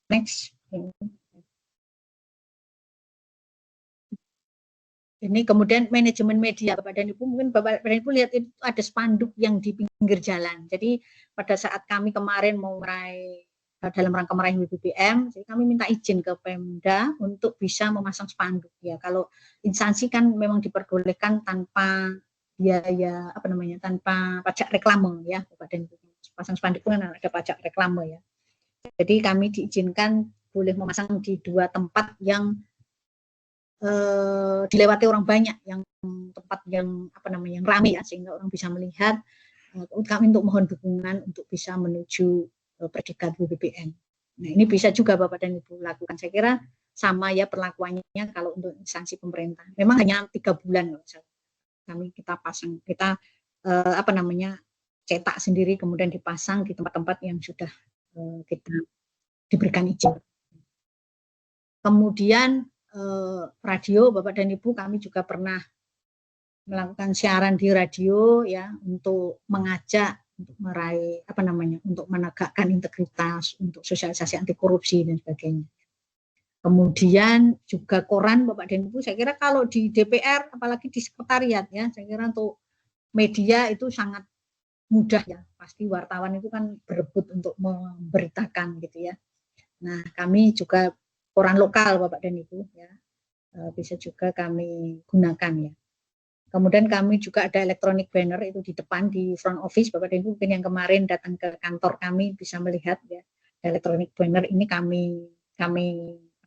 Next. Ini kemudian manajemen media Bapak dan Ibu, mungkin Bapak dan Ibu lihat itu ada spanduk yang di pinggir jalan. Jadi pada saat kami kemarin mau dalam rangka meraih WBBM, jadi kami minta izin ke Pemda untuk bisa memasang spanduk ya. Kalau instansi kan memang diperbolehkan tanpa biaya tanpa pajak reklame ya Bapak dan Ibu. Pasang spanduk kan ada pajak reklame ya. Jadi kami diizinkan boleh memasang di 2 tempat yang dilewati orang banyak, yang tempat yang yang ramai ya, sehingga orang bisa melihat. Kami untuk mohon dukungan untuk bisa menuju predikat BPPN. Nah, ini bisa juga Bapak dan Ibu lakukan. Saya kira sama ya perlakuannya kalau untuk instansi pemerintah. Memang hanya 3 bulan kita pasang, kita cetak sendiri kemudian dipasang di tempat-tempat yang sudah kita diberikan izin. Kemudian radio, Bapak dan Ibu, kami juga pernah melakukan siaran di radio ya untuk mengajak untuk meraih untuk menegakkan integritas, untuk sosialisasi anti korupsi dan sebagainya. Kemudian juga koran Bapak dan Ibu, saya kira kalau di DPR apalagi di sekretariat ya, saya kira untuk media itu sangat mudah ya. Pasti wartawan itu kan berebut untuk memberitakan gitu ya. Nah, kami juga koran lokal Bapak dan Ibu ya, bisa juga kami gunakan ya. Kemudian kami juga ada electronic banner itu di depan di front office Bapak dan Ibu, mungkin yang kemarin datang ke kantor kami bisa melihat ya, electronic banner ini kami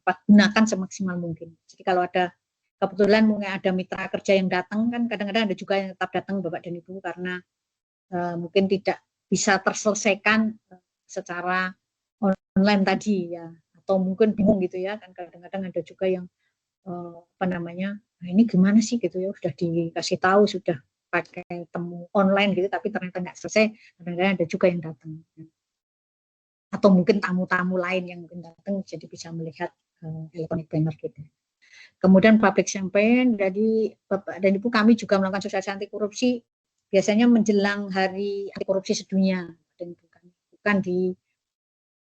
gunakan semaksimal mungkin. Jadi kalau ada kebetulan mungkin ada mitra kerja yang datang, kan kadang-kadang ada juga yang tetap datang Bapak dan Ibu karena mungkin tidak bisa terselesaikan secara online tadi ya, atau mungkin bingung gitu ya, kan kadang-kadang ada juga yang nah ini gimana sih gitu ya, sudah dikasih tahu, sudah pakai temu online gitu, tapi ternyata nggak selesai. Kadang-kadang ada juga yang datang, atau mungkin tamu-tamu lain yang mungkin datang, jadi bisa melihat electronic banner gitu. Kemudian public campaign, jadi Bapak dan Ibu, kami juga melakukan sosialisasi anti korupsi biasanya menjelang hari anti korupsi sedunia, dan bukan di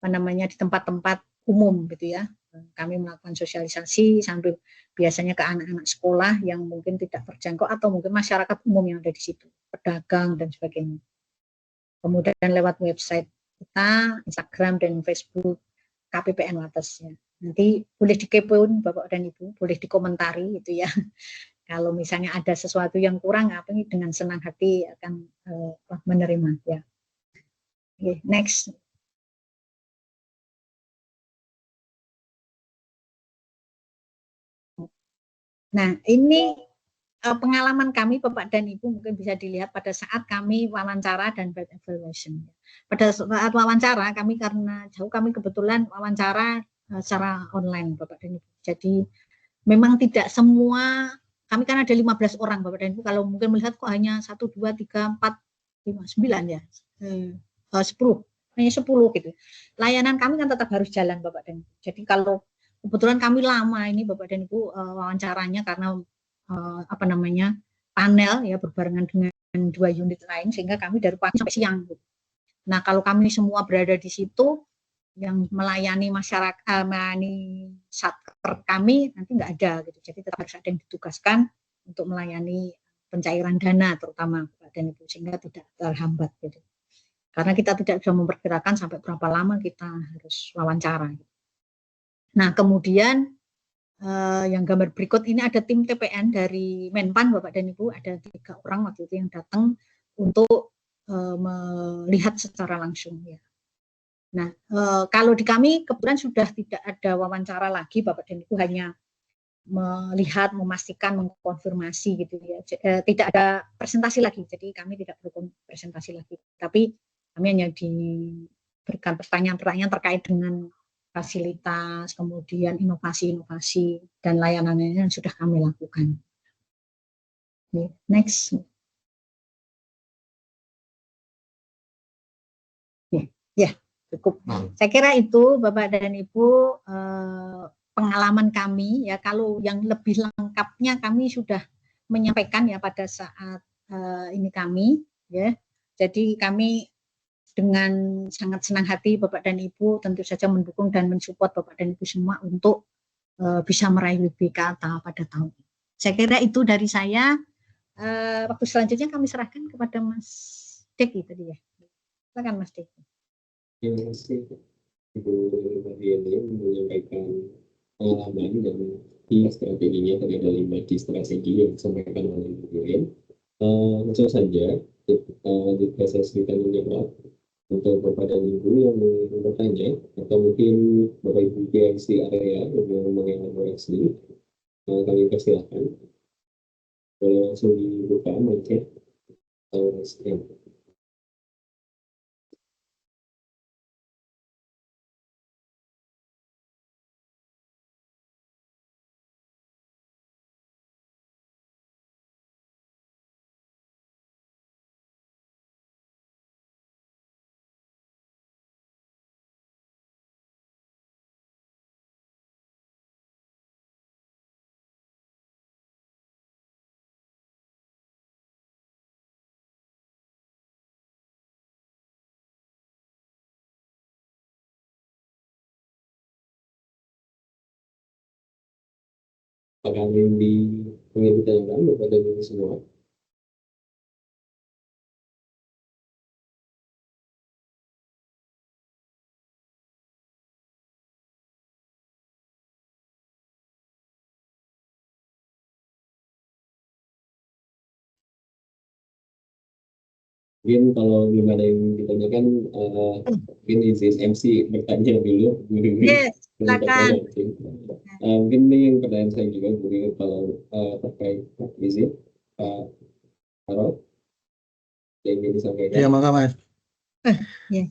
di tempat-tempat umum gitu ya. Kami melakukan sosialisasi sambil biasanya ke anak-anak sekolah yang mungkin tidak terjangkau, atau mungkin masyarakat umum yang ada di situ, pedagang dan sebagainya. Kemudian lewat website kita, Instagram dan Facebook KPPN Wates ya. Nanti boleh dikepoin Bapak dan Ibu, boleh dikomentari gitu ya. Kalau misalnya ada sesuatu yang kurang, dengan senang hati akan menerima ya. Okay, next. Nah, ini pengalaman kami Bapak dan Ibu mungkin bisa dilihat pada saat kami wawancara dan bad evaluation. Pada saat wawancara kami, karena jauh, kami kebetulan wawancara secara online Bapak dan Ibu. Jadi memang tidak semua, kami kan ada 15 orang Bapak dan Ibu, kalau mungkin melihat kok hanya 1, 2, 3, 4, 5, 9 ya, 10, hanya 10 gitu. Layanan kami kan tetap harus jalan Bapak dan Ibu. Jadi kalau kebetulan kami lama ini Bapak dan Ibu wawancaranya karena panel ya, berbarengan dengan 2 unit lain, sehingga kami dari pagi sampai siang. Nah, kalau kami semua berada di situ yang melayani masyarakat, melayani satker kami nanti nggak ada gitu. Jadi tetap harus ada yang ditugaskan untuk melayani pencairan dana terutama Bapak dan Ibu, sehingga tidak terhambat gitu. Karena kita tidak bisa memperkirakan sampai berapa lama kita harus wawancara. Nah, kemudian yang gambar berikut ini ada tim TPN dari Menpan Bapak dan Ibu, ada 3 orang waktu itu yang datang untuk melihat secara langsung ya. Nah, kalau di kami kebetulan sudah tidak ada wawancara lagi Bapak dan Ibu, hanya melihat, memastikan, mengkonfirmasi gitu ya. Tidak ada presentasi lagi, jadi kami tidak perlu presentasi lagi, tapi kami hanya diberikan pertanyaan-pertanyaan terkait dengan fasilitas, kemudian inovasi-inovasi dan layanannya yang sudah kami lakukan. Okay, next. Ya, cukup. Saya kira itu Bapak dan Ibu pengalaman kami ya. Kalau yang lebih lengkapnya kami sudah menyampaikan ya pada saat ini kami ya. Jadi kami dengan sangat senang hati Bapak dan Ibu tentu saja mendukung dan mensupport Bapak dan Ibu semua untuk bisa meraih WBK pada tahun ini. Saya kira itu dari saya. Waktu selanjutnya kami serahkan kepada Mas Deki tadi ya. Silakan Mas Deki. Terima kasih Ibu Mariani menyampaikan pengalaman dan strateginya. Tadi ada 5 strategi yang disampaikan oleh Ibu Mariani. Langsung saja saya sedikit menjawab untuk Bapak dan Ibu yang mau bertanya, atau mungkin Bapak Ibu PIC area yang mau mengoreksi, kami persilahkan. Boleh langsung dibuka mic-nya atau screen. Apakah ingin ditanyakan kepada Ibu semua? Mungkin kalau belum ada yang ditanyakan, mungkin izin MC bertanya dulu, Bu Dewi. Yes, silakan. Mungkin ini yang pertanyaan saya juga, Bu Dewi, kalau terkait izin Pak Harold yang ingin disampaikan. Ya, maka Mas. Ya.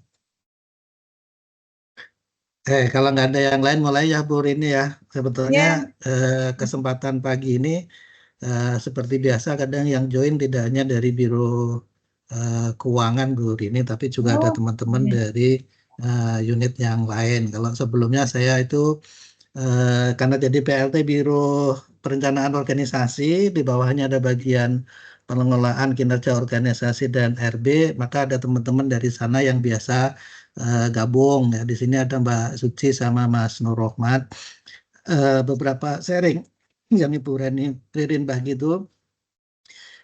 Kalau nggak ada yang lain mulai ya Bu Rini ya. Sebetulnya kesempatan pagi ini seperti biasa kadang yang join tidak hanya dari Biro Keuangan Bu Rini, tapi juga ada teman-teman dari unit yang lain. Kalau sebelumnya saya itu karena jadi PLT Biro Perencanaan Organisasi, di bawahnya ada bagian pengelolaan kinerja organisasi dan RB, maka ada teman-teman dari sana yang biasa gabung ya. Di sini ada Mbak Suci sama Mas Nur Rohmat. Beberapa sharing yang Ibu Ririn bagi itu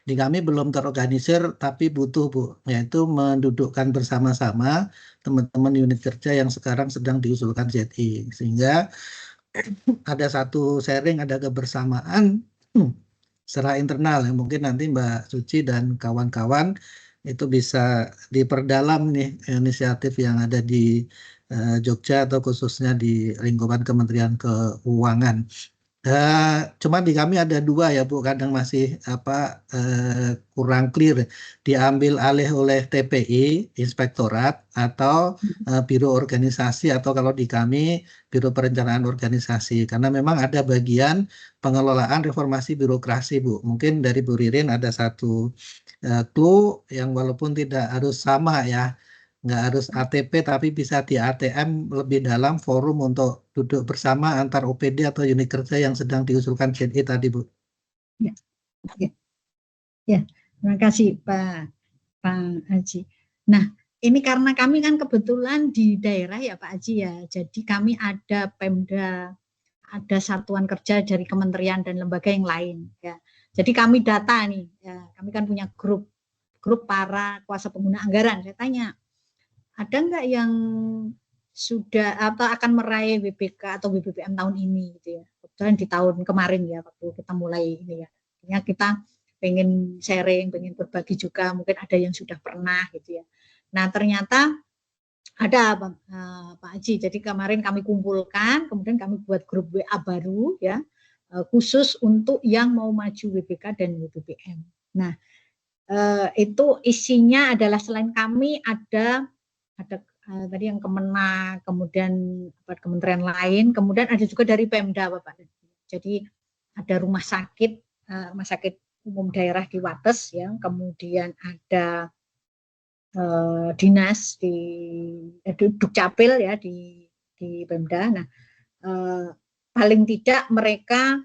di kami belum terorganisir tapi butuh Bu, yaitu mendudukkan bersama-sama teman-teman unit kerja yang sekarang sedang diusulkan ZI, sehingga ada satu sharing, ada kebersamaan secara internal yang mungkin nanti Mbak Suci dan kawan-kawan itu bisa diperdalam nih inisiatif yang ada di Jogja atau khususnya di lingkungan Kementerian Keuangan. Cuma di kami ada dua ya Bu, kadang masih kurang clear, diambil alih oleh TPI, Inspektorat, atau Biro Organisasi, atau kalau di kami Biro Perencanaan Organisasi, karena memang ada bagian pengelolaan reformasi birokrasi Bu. Mungkin dari Bu Ririn ada satu clue yang walaupun tidak harus sama ya, nggak harus ATP tapi bisa di ATM lebih dalam forum untuk duduk bersama antar OPD atau unit kerja yang sedang diusulkan ZI tadi Bu. Ya, terima kasih Pak Haji. Nah, ini karena kami kan kebetulan di daerah ya Pak Haji ya, jadi kami ada Pemda, ada satuan kerja dari kementerian dan lembaga yang lain ya. Jadi kami data nih, ya, kami kan punya grup para kuasa pengguna anggaran. Saya tanya, ada nggak yang sudah atau akan meraih WBK atau BBPM tahun ini gitu ya. Kebetulan di tahun kemarin ya waktu kita mulai ini ya. Artinya kita pengen sharing, pengen berbagi juga, mungkin ada yang sudah pernah gitu ya. Nah, ternyata ada Pak Haji. Jadi kemarin kami kumpulkan, kemudian kami buat grup WA baru ya, khusus untuk yang mau maju WBK dan BBPM. Nah, itu isinya adalah selain kami ada tadi yang Kemenak, kemudian kementerian lain, kemudian ada juga dari Pemda Bapak. Jadi ada rumah sakit umum daerah di Wates ya, kemudian ada dinas di Dukcapil ya di Pemda. Nah, paling tidak mereka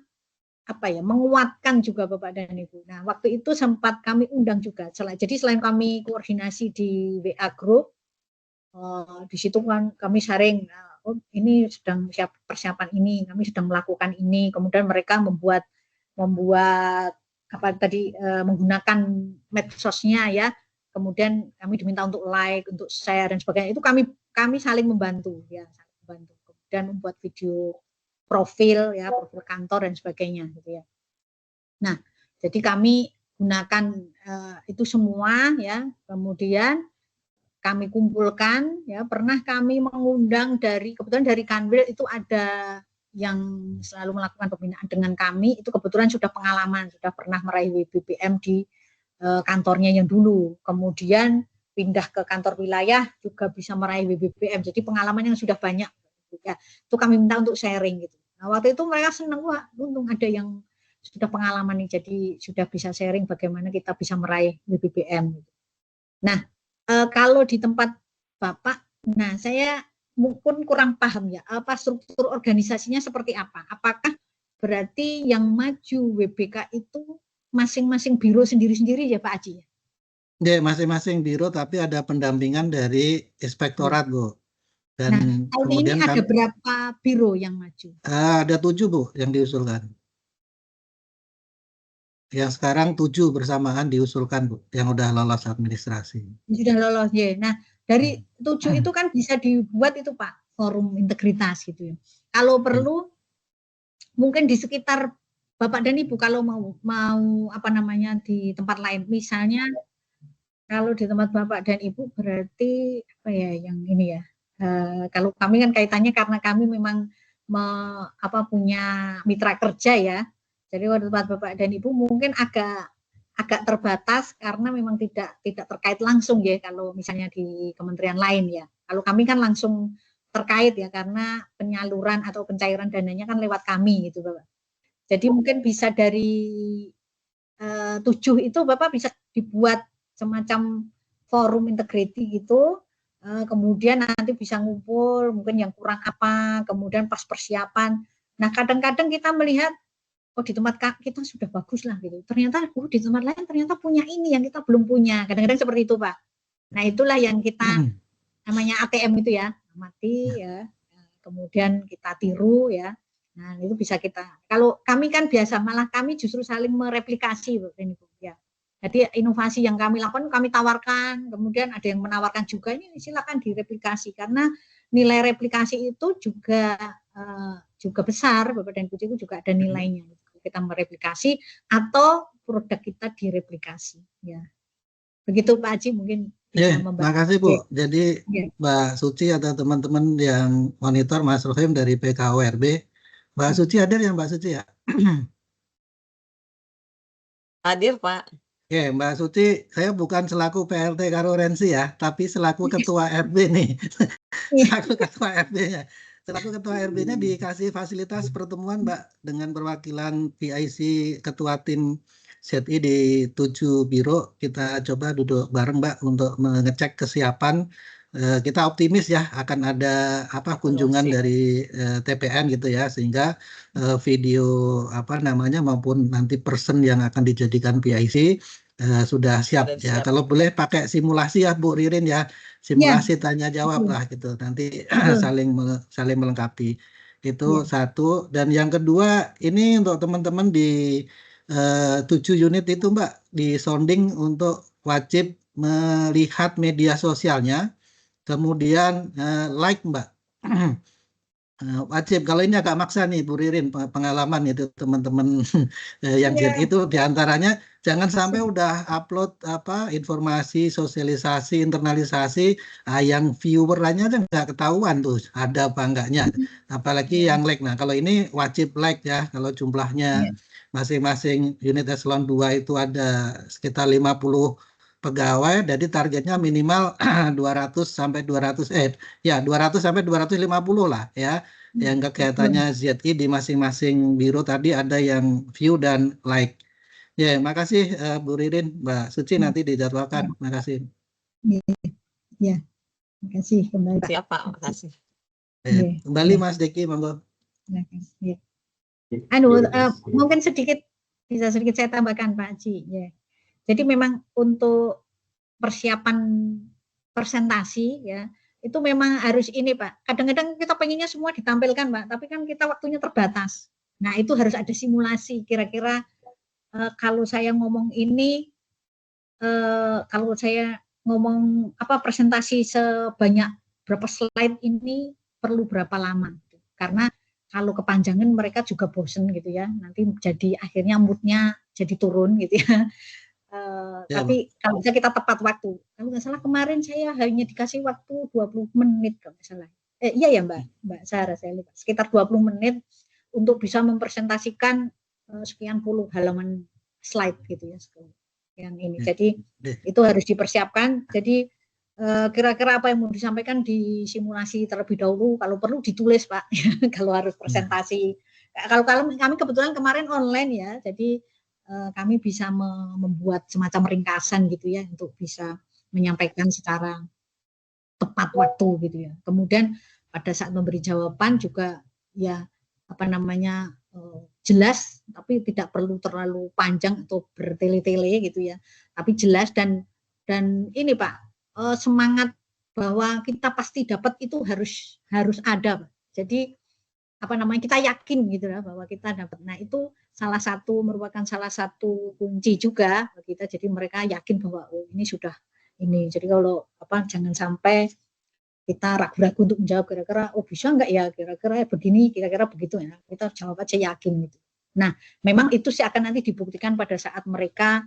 menguatkan juga Bapak dan Ibu. Nah, waktu itu sempat kami undang juga. Jadi selain kami koordinasi di WA Group, di situ kan kami sharing, oh ini sedang persiapan ini, kami sedang melakukan ini. Kemudian mereka membuat menggunakan medsosnya ya. Kemudian kami diminta untuk like, untuk share dan sebagainya. Itu kami saling membantu ya, Kemudian membuat video profil ya, profil kantor dan sebagainya gitu ya. Nah, jadi kami gunakan itu semua ya. Kemudian kami kumpulkan, ya pernah kami mengundang kebetulan dari Kanwil itu ada yang selalu melakukan pembinaan dengan kami, itu kebetulan sudah pengalaman, sudah pernah meraih WBBM di kantornya yang dulu, kemudian pindah ke kantor wilayah juga bisa meraih WBBM, jadi pengalaman yang sudah banyak, ya, itu kami minta untuk sharing gitu. Nah, waktu itu mereka senang, wah untung ada yang sudah pengalaman nih, jadi sudah bisa sharing bagaimana kita bisa meraih WBBM. Nah, kalau di tempat Bapak, nah saya mungkin kurang paham ya, apa struktur organisasinya seperti apa? Apakah berarti yang maju WBK itu masing-masing biro sendiri-sendiri ya Pak Aji? Ya, masing-masing biro tapi ada pendampingan dari inspektorat, Bu. Dan nah, tahun ini ada berapa biro yang maju? Ada 7, Bu, yang diusulkan. Yang sekarang 7 bersamaan diusulkan, Bu, yang udah lolos administrasi. Sudah lolos, ya. Nah, dari 7 itu kan bisa dibuat itu Pak, forum integritas gitu ya. Kalau perlu, mungkin di sekitar Bapak dan Ibu kalau mau apa namanya di tempat lain, misalnya kalau di tempat Bapak dan Ibu berarti apa ya yang ini ya, kalau kami kan kaitannya karena kami memang punya mitra kerja ya, jadi waktu tempat Bapak dan Ibu mungkin agak terbatas karena memang tidak terkait langsung ya kalau misalnya di kementerian lain ya. Kalau kami kan langsung terkait ya karena penyaluran atau pencairan dananya kan lewat kami gitu Bapak. Jadi mungkin bisa dari 7 itu Bapak bisa dibuat semacam forum integrity gitu, kemudian nanti bisa ngumpul mungkin yang kurang apa, kemudian pas persiapan. Nah kadang-kadang kita melihat, oh di tempat kita sudah bagus lah gitu, ternyata di tempat lain ternyata punya ini yang kita belum punya, kadang-kadang seperti itu Pak. Nah itulah yang kita namanya ATM itu ya, amati ya, kemudian kita tiru ya. Nah itu bisa kita, kalau kami kan biasa malah kami justru saling mereplikasi ini ya. Jadi inovasi yang kami lakukan kami tawarkan, kemudian ada yang menawarkan juga, ini silakan direplikasi karena nilai replikasi itu juga besar, Bapak dan Ibu itu juga ada nilainya. Kita mereplikasi atau produk kita direplikasi ya. Begitu Pak Haji mungkin bisa membantu. Makasih Bu. Jadi Mbak Suci atau teman-teman yang monitor Mas Rohim dari PKORB, Mbak Suci hadir ya Mbak Suci ya? Hadir Pak. Oke, Mbak Suci, saya bukan selaku PLT Karorensi ya, tapi selaku ketua RB nih. Selaku ketua RB-nya. Selaku ketua RB-nya dikasih fasilitas pertemuan Mbak dengan perwakilan PIC ketua tim ZI di 7 biro. Kita coba duduk bareng Mbak untuk mengecek kesiapan. Kita optimis ya akan ada kunjungan dari TPN gitu ya, sehingga video maupun nanti person yang akan dijadikan PIC sudah siap ya. Kalau boleh pakai simulasi ya Bu Ririn ya, simulasi tanya jawab lah gitu, nanti saling melengkapi. Itu satu. Dan yang kedua ini untuk teman-teman di 7 unit itu Mbak, di sounding untuk wajib melihat media sosialnya, kemudian like Mbak. Wajib. Kalau ini agak maksa nih Bu Ririn, pengalaman itu teman-teman yang itu diantaranya jangan sampai udah upload informasi, sosialisasi, internalisasi, yang viewernya aja nggak ketahuan tuh ada apa enggaknya, apalagi yang like. Nah kalau ini wajib like ya, kalau jumlahnya masing-masing unit eselon 2 itu ada sekitar 50 pegawai, jadi targetnya minimal 200 sampai 250 lah ya. Yang kegiatannya ZI di masing-masing biro tadi ada yang view dan like. Ya, makasih Bu Ririn, Mbak Suci, nanti dijadwalkan. Makasih. Ya, makasih kembali. Siapa? Makasih. Kembali Mas Deki, monggo. Mungkin bisa sedikit saya tambahkan Pak Haji ya. Jadi memang untuk persiapan presentasi ya, itu memang harus ini Pak. Kadang-kadang kita pengennya semua ditampilkan Pak, tapi kan kita waktunya terbatas. Nah itu harus ada simulasi. Kira-kira kalau saya ngomong ini, kalau saya ngomong presentasi sebanyak berapa slide ini perlu berapa lama? Karena kalau kepanjangan mereka juga bosen gitu ya. Nanti jadi akhirnya moodnya jadi turun gitu ya. Ya, tapi kalau bisa kita tepat waktu. Kalau nggak salah kemarin saya hanya dikasih waktu 20 menit kalau nggak salah. Iya ya Mbak Sarah, saya lupa. Sekitar 20 menit untuk bisa mempresentasikan sekian puluh halaman slide gitu ya. Yang ini. Jadi itu harus dipersiapkan. Jadi kira-kira apa yang mau disampaikan di simulasi terlebih dahulu. Kalau perlu ditulis Pak. Kalau harus presentasi. Kalau kami kebetulan kemarin online ya. Jadi kami bisa membuat semacam ringkasan gitu ya untuk bisa menyampaikan secara tepat waktu gitu ya. Kemudian pada saat memberi jawaban juga ya apa namanya jelas tapi tidak perlu terlalu panjang atau bertele-tele gitu ya. Tapi jelas dan ini Pak semangat bahwa kita pasti dapat itu harus ada Pak. Jadi apa namanya kita yakin gitu ya bahwa kita dapat. Nah itu merupakan salah satu kunci juga bagi kita. Jadi mereka yakin bahwa oh ini sudah ini. Jadi kalau apa jangan sampai kita ragu-ragu untuk menjawab kira-kira oh bisa enggak ya kira-kira begini kira-kira begitu ya. Kita jawab aja yakin gitu. Nah memang itu sih akan nanti dibuktikan pada saat mereka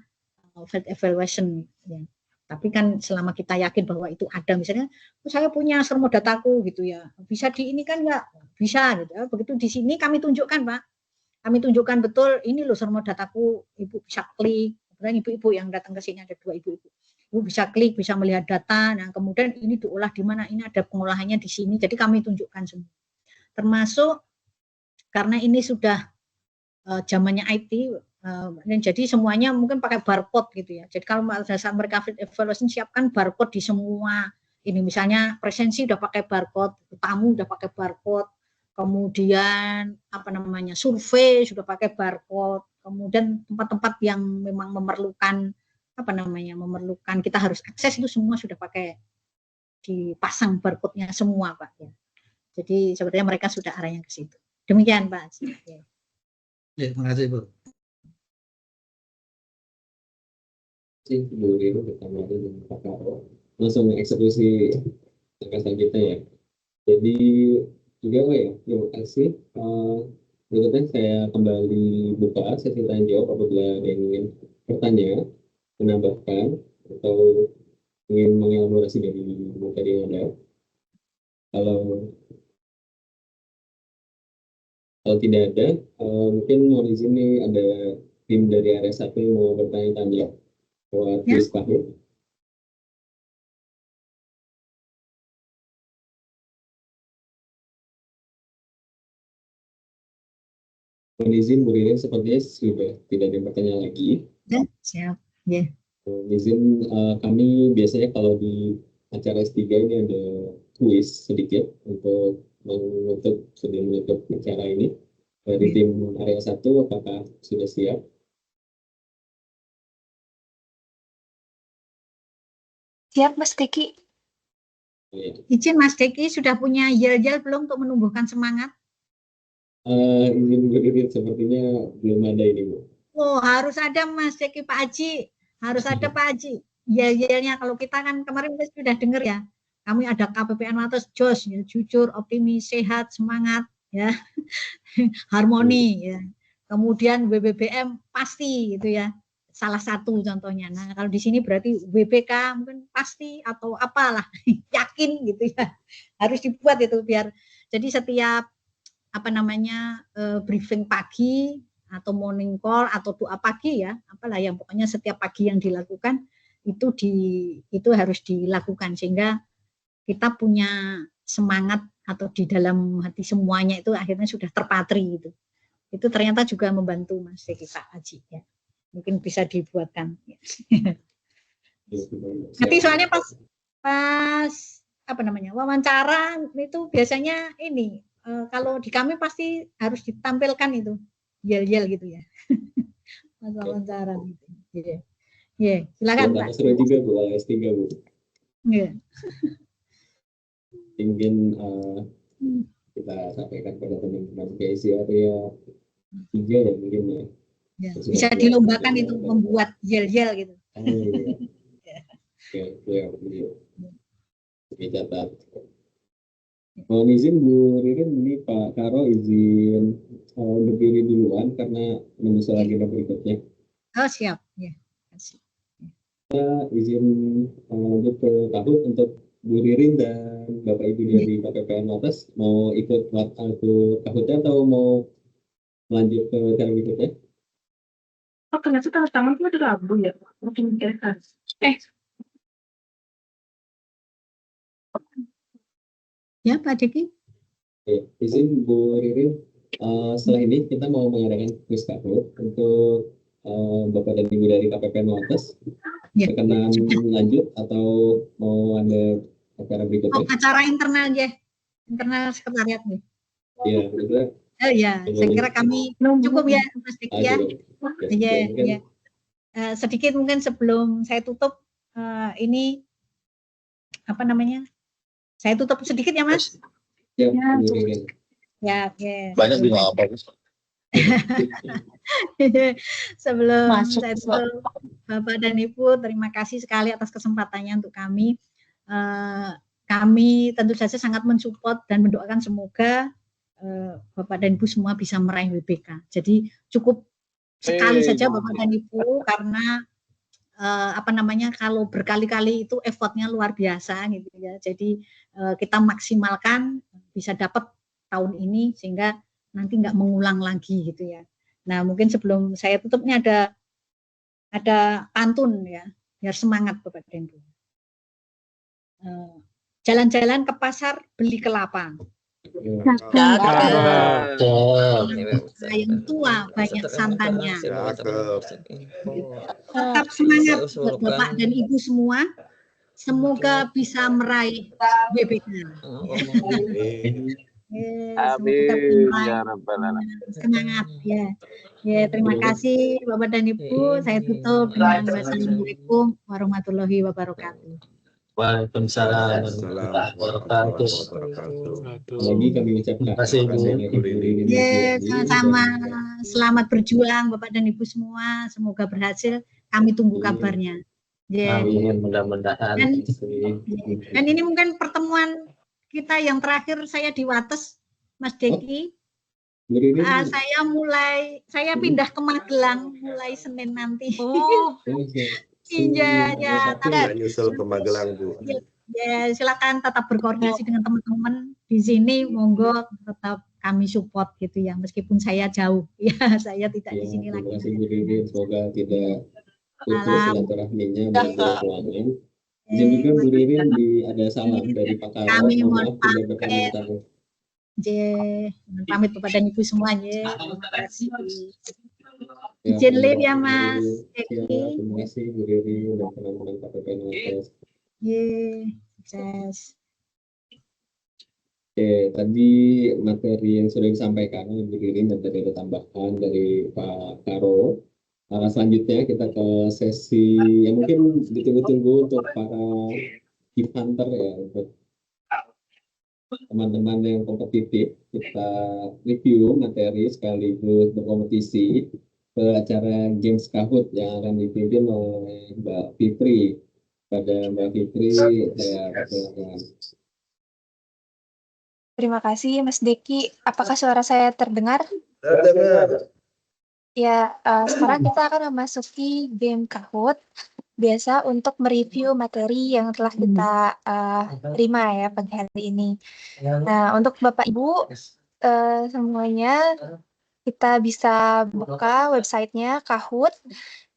field evaluation ya. Tapi kan selama kita yakin bahwa itu ada, misalnya oh, saya punya sermo dataku gitu ya, bisa di ini kan nggak bisa gitu ya. Begitu di sini kami tunjukkan Pak, kami tunjukkan betul ini loh sermo dataku, ibu bisa klik. Kemudian ibu-ibu yang datang ke sini ada 2 ibu-ibu, ibu bisa klik, bisa melihat data. Nah kemudian ini diolah di mana, ini ada pengolahannya di sini. Jadi kami tunjukkan semua. Termasuk karena ini sudah zamannya IT. Dan jadi semuanya mungkin pakai barcode gitu ya. Jadi kalau pada saat mereka evaluation siapkan barcode di semua ini misalnya presensi udah pakai barcode, tamu udah pakai barcode, kemudian apa namanya survei sudah pakai barcode, kemudian tempat-tempat yang memang memerlukan apa namanya memerlukan kita harus akses itu semua sudah pakai dipasang barcode-nya semua Pak ya. Jadi sebenarnya mereka sudah arahnya ke situ. Demikian Pak. Ya, terima kasih Bu. Sih Bu Riro bersama dengan Pak Karo langsung eksekusi langkah kita ya. Jadi juga ya terima kasih. Berikutnya saya kembali buka sesi tanya jawab apabila ada yang ingin bertanya, menambahkan atau ingin mengelaborasi dari buku tadi yang ada. Kalau tidak ada, mungkin mohon izin nih ada tim dari area 1 yang mau bertanya-tanya buat Ya. Gus Fahmi. Mohon izin Bu Ririn sepertinya sudah tidak ada yang bertanya lagi. Ya, siap. Ya. Mohon izin kami biasanya kalau di acara S3 ini ada kuis sedikit untuk sebelum menutup acara ini. Dari tim area 1 apakah sudah siap? Siap Mas Diki. Ya. Izin Mas Deki sudah punya yel-yel belum untuk menumbuhkan semangat? Izin Bu Ririn sepertinya belum ada ini Bu. Oh harus ada Mas Deki Pak Haji, harus ada Pak Haji. Yel-yelnya kalau kita kan kemarin kita sudah dengar ya, kami ada KPPN Matos Jos, ya, jujur, optimis, sehat, semangat, ya, harmoni, ya. Kemudian WBBM pasti gitu ya, salah satu contohnya. Nah kalau di sini berarti WBK mungkin pasti atau apalah, yakin gitu ya, harus dibuat itu biar jadi setiap apa namanya briefing pagi atau morning call atau doa pagi ya, apalah yang pokoknya setiap pagi yang dilakukan itu harus dilakukan sehingga kita punya semangat atau di dalam hati semuanya itu akhirnya sudah terpatri gitu. Itu ternyata juga membantu Mas Deki Pak Haji ya. Mungkin bisa dibuatkan. Nanti soalnya pas apa namanya wawancara itu biasanya ini kalau di kami pasti harus ditampilkan itu yel-yel gitu ya. Mas wawancara gitu. Iya. Yeah. Silakan Pak. Seru juga Bu, S3 Bu. Iya. Mungkin kita sampaikan pada teman-teman PSI area 3 ya mungkin ya. Ya, bisa dilombakan itu membuat yel-yel gitu. Oh iya. Oke, catat. Mohon izin Bu Ririn, ini Pak Karo izin berdiri duluan karena menyusul agenda berikutnya. Oh siap, ya. izin lanjut ke Kahut untuk Bu Ririn dan Bapak Ibu dari KPPN Wates mau ikut Kahutnya atau mau lanjut ke cara berikutnya? Oh, ternyata tanda tangan tuh ada Rabu ya. Mungkin kira-kira. Ya Pak Diki. Oke, izin Bu Ririn, setelah ini kita mau mengadakan kuis Kahut untuk Bapak dan Ibu dari KPPN Wates. Ya. Berkenan lanjut atau mau ada acara berikutnya? Oh, acara internal ya, internal sekretariat nih. Iya, juga. Oh ya, saya kira kami cukup ya Mas Diki ya. Iya. Sedikit mungkin sebelum saya tutup ini apa namanya? Saya tutup sedikit ya Mas. Ya, Ya, oke. Banyak juga apa? Sebelum Masuk, saya tutup, Bapak dan Ibu, terima kasih sekali atas kesempatannya untuk kami. Kami tentu saja sangat mensupport dan mendoakan semoga Bapak dan Ibu semua bisa meraih WBK. Jadi cukup sekali saja Bapak dan Ibu karena kalau berkali-kali itu effortnya luar biasa gitu ya. Jadi kita maksimalkan bisa dapat tahun ini sehingga nanti nggak mengulang lagi gitu ya. Nah mungkin sebelum saya tutup ini ada pantun ya biar semangat Bapak dan Ibu. Jalan-jalan ke pasar beli kelapa. Yang tua banyak santannya. Tetap semangat buat Bapak dan Ibu semua. Semoga bisa meraih WBK. Semangat ya. Ya, terima kasih Bapak dan Ibu. Saya tutup dengan wassalamualaikum warahmatullahi wabarakatuh. Waalaikumsalam warahmatullahi wabarakatuh. Lagi kami ucapkan terima kasih. Ya, sama-sama. Selamat berjuang Bapak dan Ibu semua. Semoga berhasil. Kami tunggu kabarnya. Ya. Mudah-mudahan. Dan ini mungkin pertemuan kita yang terakhir saya di Wates, Mas Deki. Saya pindah ke Magelang mulai Senin nanti. Iya, ya. Nyusul ke Magelang, Bu. Ya, silakan tetap berkoordinasi dengan teman-teman di sini. Monggo tetap kami support gitu ya, meskipun saya jauh. Ya, saya tidak di sini lagi. Terima kasih Bu Ririn, semoga tidak putus silaturahminya dan berkelanjutan. Izin juga Bu Ririn ada salam dari Pak Karo. Kami mohon maaf tidak berkomentar. Pamit kepada Ibu semuanya. Terima kasih. Izin live ya Mas Eki. Terima kasih Bu Ririn dan teman-teman KPPN Wates. Sukses. Oke, tadi materi yang sudah disampaikan oleh Bu Ririn dan tadi ada tambahan dari Pak Karo. Selanjutnya kita ke sesi yang mungkin ditunggu-tunggu untuk para gift hunter ya, untuk teman-teman yang kompetitif. Kita review materi sekaligus berkompetisi ke acara Games Kahut yang akan dipimpin oleh Mbak Fitri. Pada Mbak Fitri, saya persilakan. Terima kasih Mas Deki. Apakah suara saya terdengar? Terdengar. Ya, sekarang kita akan memasuki game Kahoot. Biasa untuk mereview materi yang telah kita terima ya pagi hari ini. Nah, untuk Bapak Ibu semuanya, kita bisa buka websitenya Kahoot,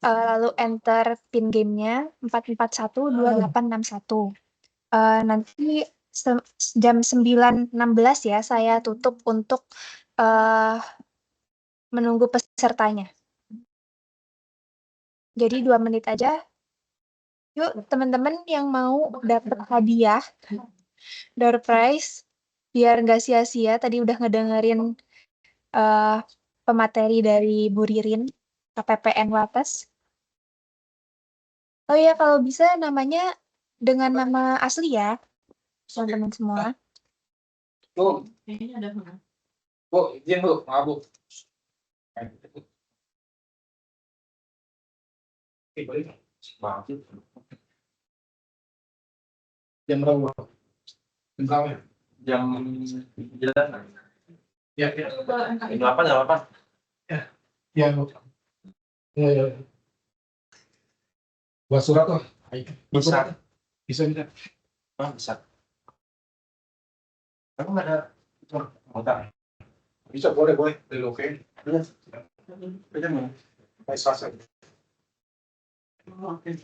lalu enter pin gamenya 4412861. Nanti jam 9.16 ya saya tutup untuk menunggu pesertanya. Jadi 2 menit aja. Yuk teman-teman yang mau dapat hadiah door prize biar nggak sia-sia tadi udah ngedengerin pemateri dari Bu Ririn KPPN Wates. Oh ya kalau bisa namanya dengan nama asli ya teman-teman semua. Bu, izin Bu, maaf Bu. Jam berapa? Jam 9. Ya. Jam 8. Ya. Ya. Buat surat tuh. Bisa. Bisa bisa. Bisa. Kamu nggak ada kontak? Bisa, boleh. Dari oke. Iya. Bisa mau. Baik, selesai. Oke.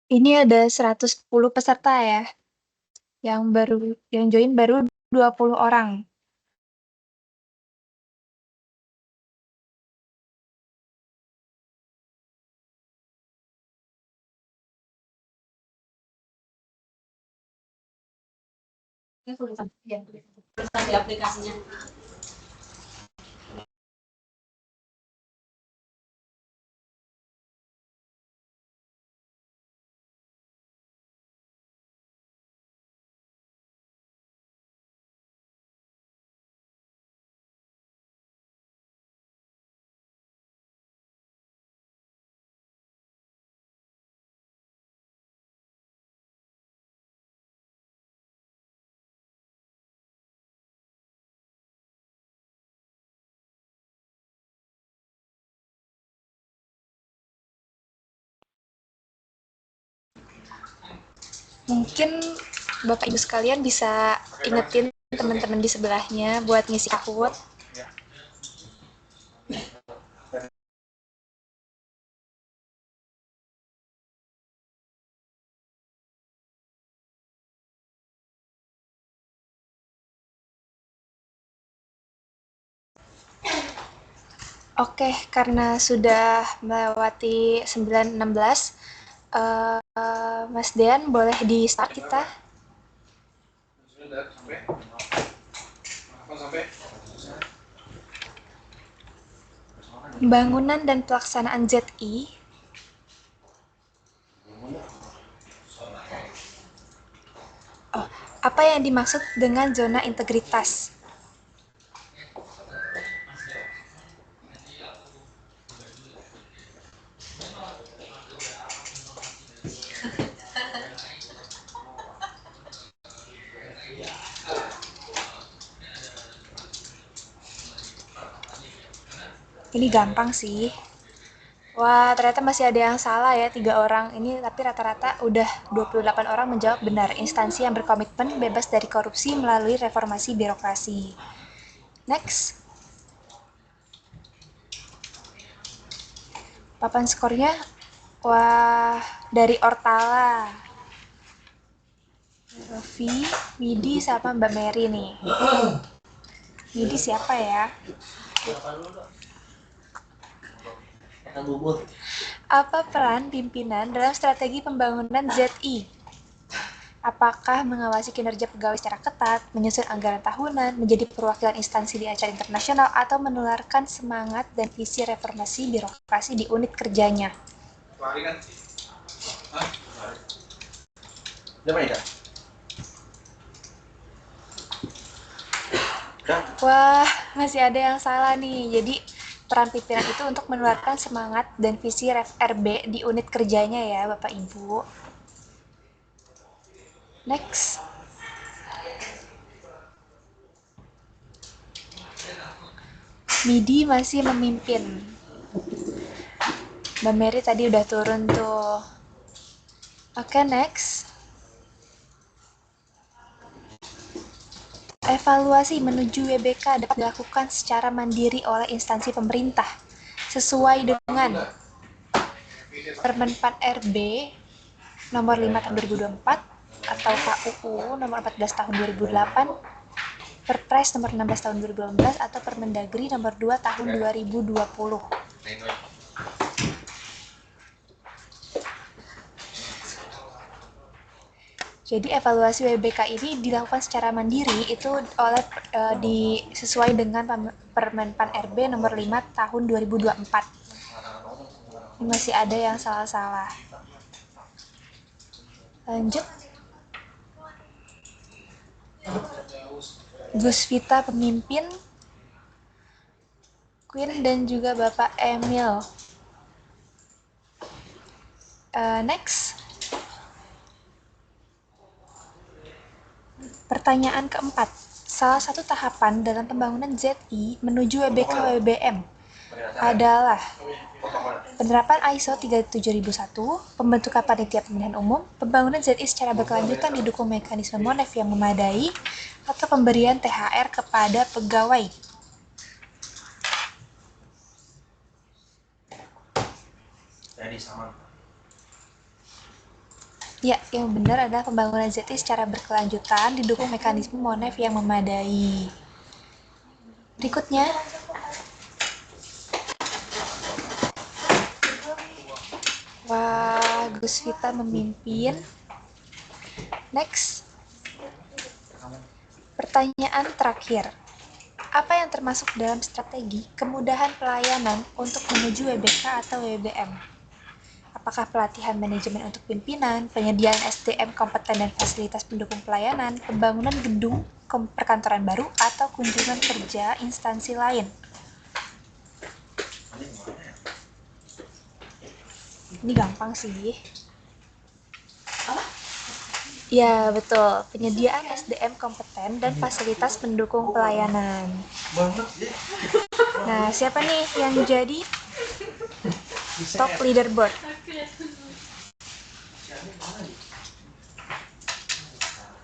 Ini ada 110 peserta ya, yang join baru 20 orang. Di aplikasinya. Mungkin Bapak Ibu sekalian bisa ingetin teman-teman di sebelahnya buat ngisi Kahoot. Oke, karena sudah melewati 9.16, Mas Dean boleh di start kita. Pembangunan dan pelaksanaan ZI. Oh, apa yang dimaksud dengan zona integritas? Ini gampang sih. Wah, ternyata masih ada yang salah ya, 3 orang. Ini tapi rata-rata udah 28 orang menjawab benar. Instansi yang berkomitmen bebas dari korupsi melalui reformasi birokrasi. Next. Papan skornya, wah, dari Ortala. Rofi, Widi, sama Mbak Mary nih. Widi siapa ya? Apa peran pimpinan dalam strategi pembangunan ZI? Apakah mengawasi kinerja pegawai secara ketat, menyusun anggaran tahunan, menjadi perwakilan instansi di acara internasional, atau menularkan semangat dan visi reformasi birokrasi di unit kerjanya? Wah, masih ada yang salah nih. Jadi, peran pimpinan itu untuk menularkan semangat dan visi RB di unit kerjanya ya, Bapak Ibu. Next. Midi masih memimpin. Mbak Mary tadi udah turun tuh. Oke, next. Evaluasi menuju WBK dapat dilakukan secara mandiri oleh instansi pemerintah sesuai dengan Permen-Pan RB nomor 5 tahun 2024 atau KUU nomor 14 tahun 2008, Perpres nomor 16 tahun 2018 atau Permendagri nomor 2 tahun 2020. Jadi evaluasi WBK ini dilakukan secara mandiri itu oleh sesuai dengan Permen-Pan RB nomor 5 tahun 2024. Ini masih ada yang salah-salah. Lanjut. Gus Vita pemimpin, Queen dan juga Bapak Emil. Next. Pertanyaan keempat. Salah satu tahapan dalam pembangunan ZI menuju WBK WBM adalah penerapan ISO 37001, pembentukan panitia pemilihan umum, pembangunan ZI secara berkelanjutan didukung mekanisme MONEF yang memadai, atau pemberian THR kepada pegawai. Ya, yang benar adalah pembangunan ZI secara berkelanjutan didukung mekanisme MONEF yang memadai. Berikutnya, wah, Gus Vita memimpin. Next. Pertanyaan terakhir. Apa yang termasuk dalam strategi kemudahan pelayanan untuk menuju WBK atau WBM? Apakah pelatihan manajemen untuk pimpinan, penyediaan SDM kompeten dan fasilitas pendukung pelayanan, pembangunan gedung perkantoran baru, atau kunjungan kerja instansi lain? Ini gampang sih. Ya, betul. Penyediaan SDM kompeten dan fasilitas pendukung pelayanan. Nah, siapa nih yang jadi top leaderboard?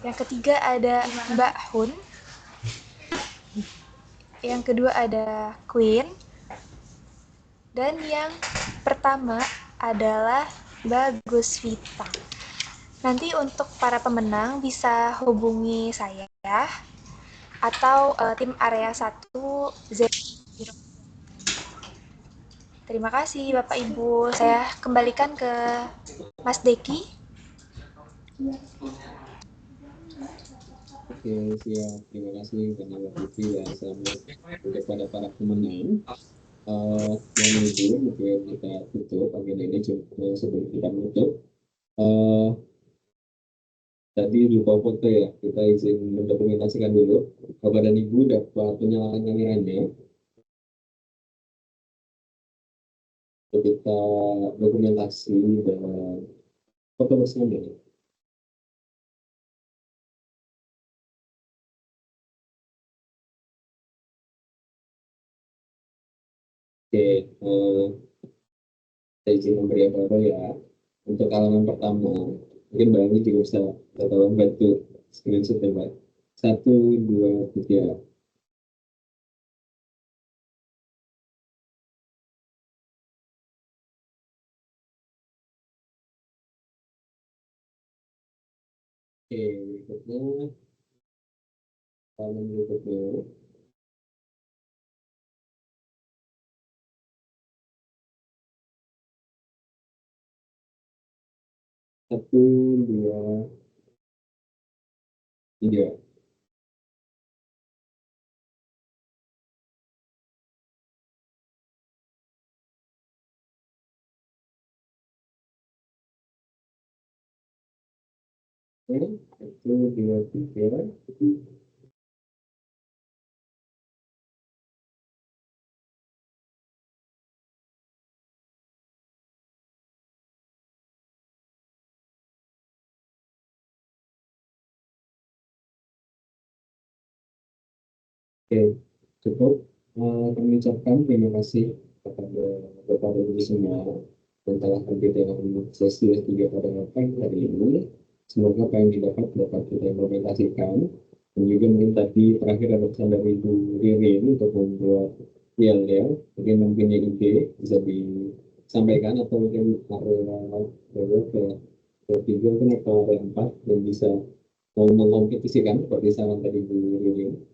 Yang ketiga ada Mbak Hun. Yang kedua ada Queen. Dan yang pertama adalah Mbak Gus Vita. Nanti untuk para pemenang bisa hubungi saya ya, atau tim area 1 Z. Terima kasih Bapak Ibu. Saya kembalikan ke Mas Deki. Oke, siap. Terima kasih karena waktu ya. Selamat kepada para pemenang. Mohon izin kita tutup agenda ini sebelum kita menutup. Tadi lupa foto ya, kita izin mendokumentasikan dulu. Bapak dan Ibu dapat penyalakan kameranya. Kita dokumentasi dan foto bersama. Oke, saya izin memberi apa ya. Untuk halaman pertama, mungkin barangnya juga bisa tolong bantu screenshot ya Pak. 1, 2, 3. Oke, berikutnya halaman berikutnya. Satu, dua, tiga. Oke, 1, 2, 3. Oke, cukup. Kami ucapkan terima kasih kepada Bapak Ibu semua yang telah hadir dalam sesi S3 pada pagi hari ini. Semoga apa yang dapat kita implementasikan. Dan juga mungkin tadi terakhir ada pesan dari Ibu Ririn untuk membuat yel-yel, mungkin mempunyai ide bisa disampaikan atau mungkin ke 3 atau ke 4 dan bisa mau mengkompetisikan seperti saran tadi Bu Ririn.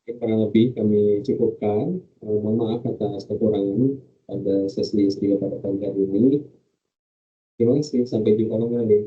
Kurang lebih kami cukupkan. Mohon maaf atas kekurangan pada sesi S3 pada pagi hari ini. Terima kasih, sampai jumpa lagi.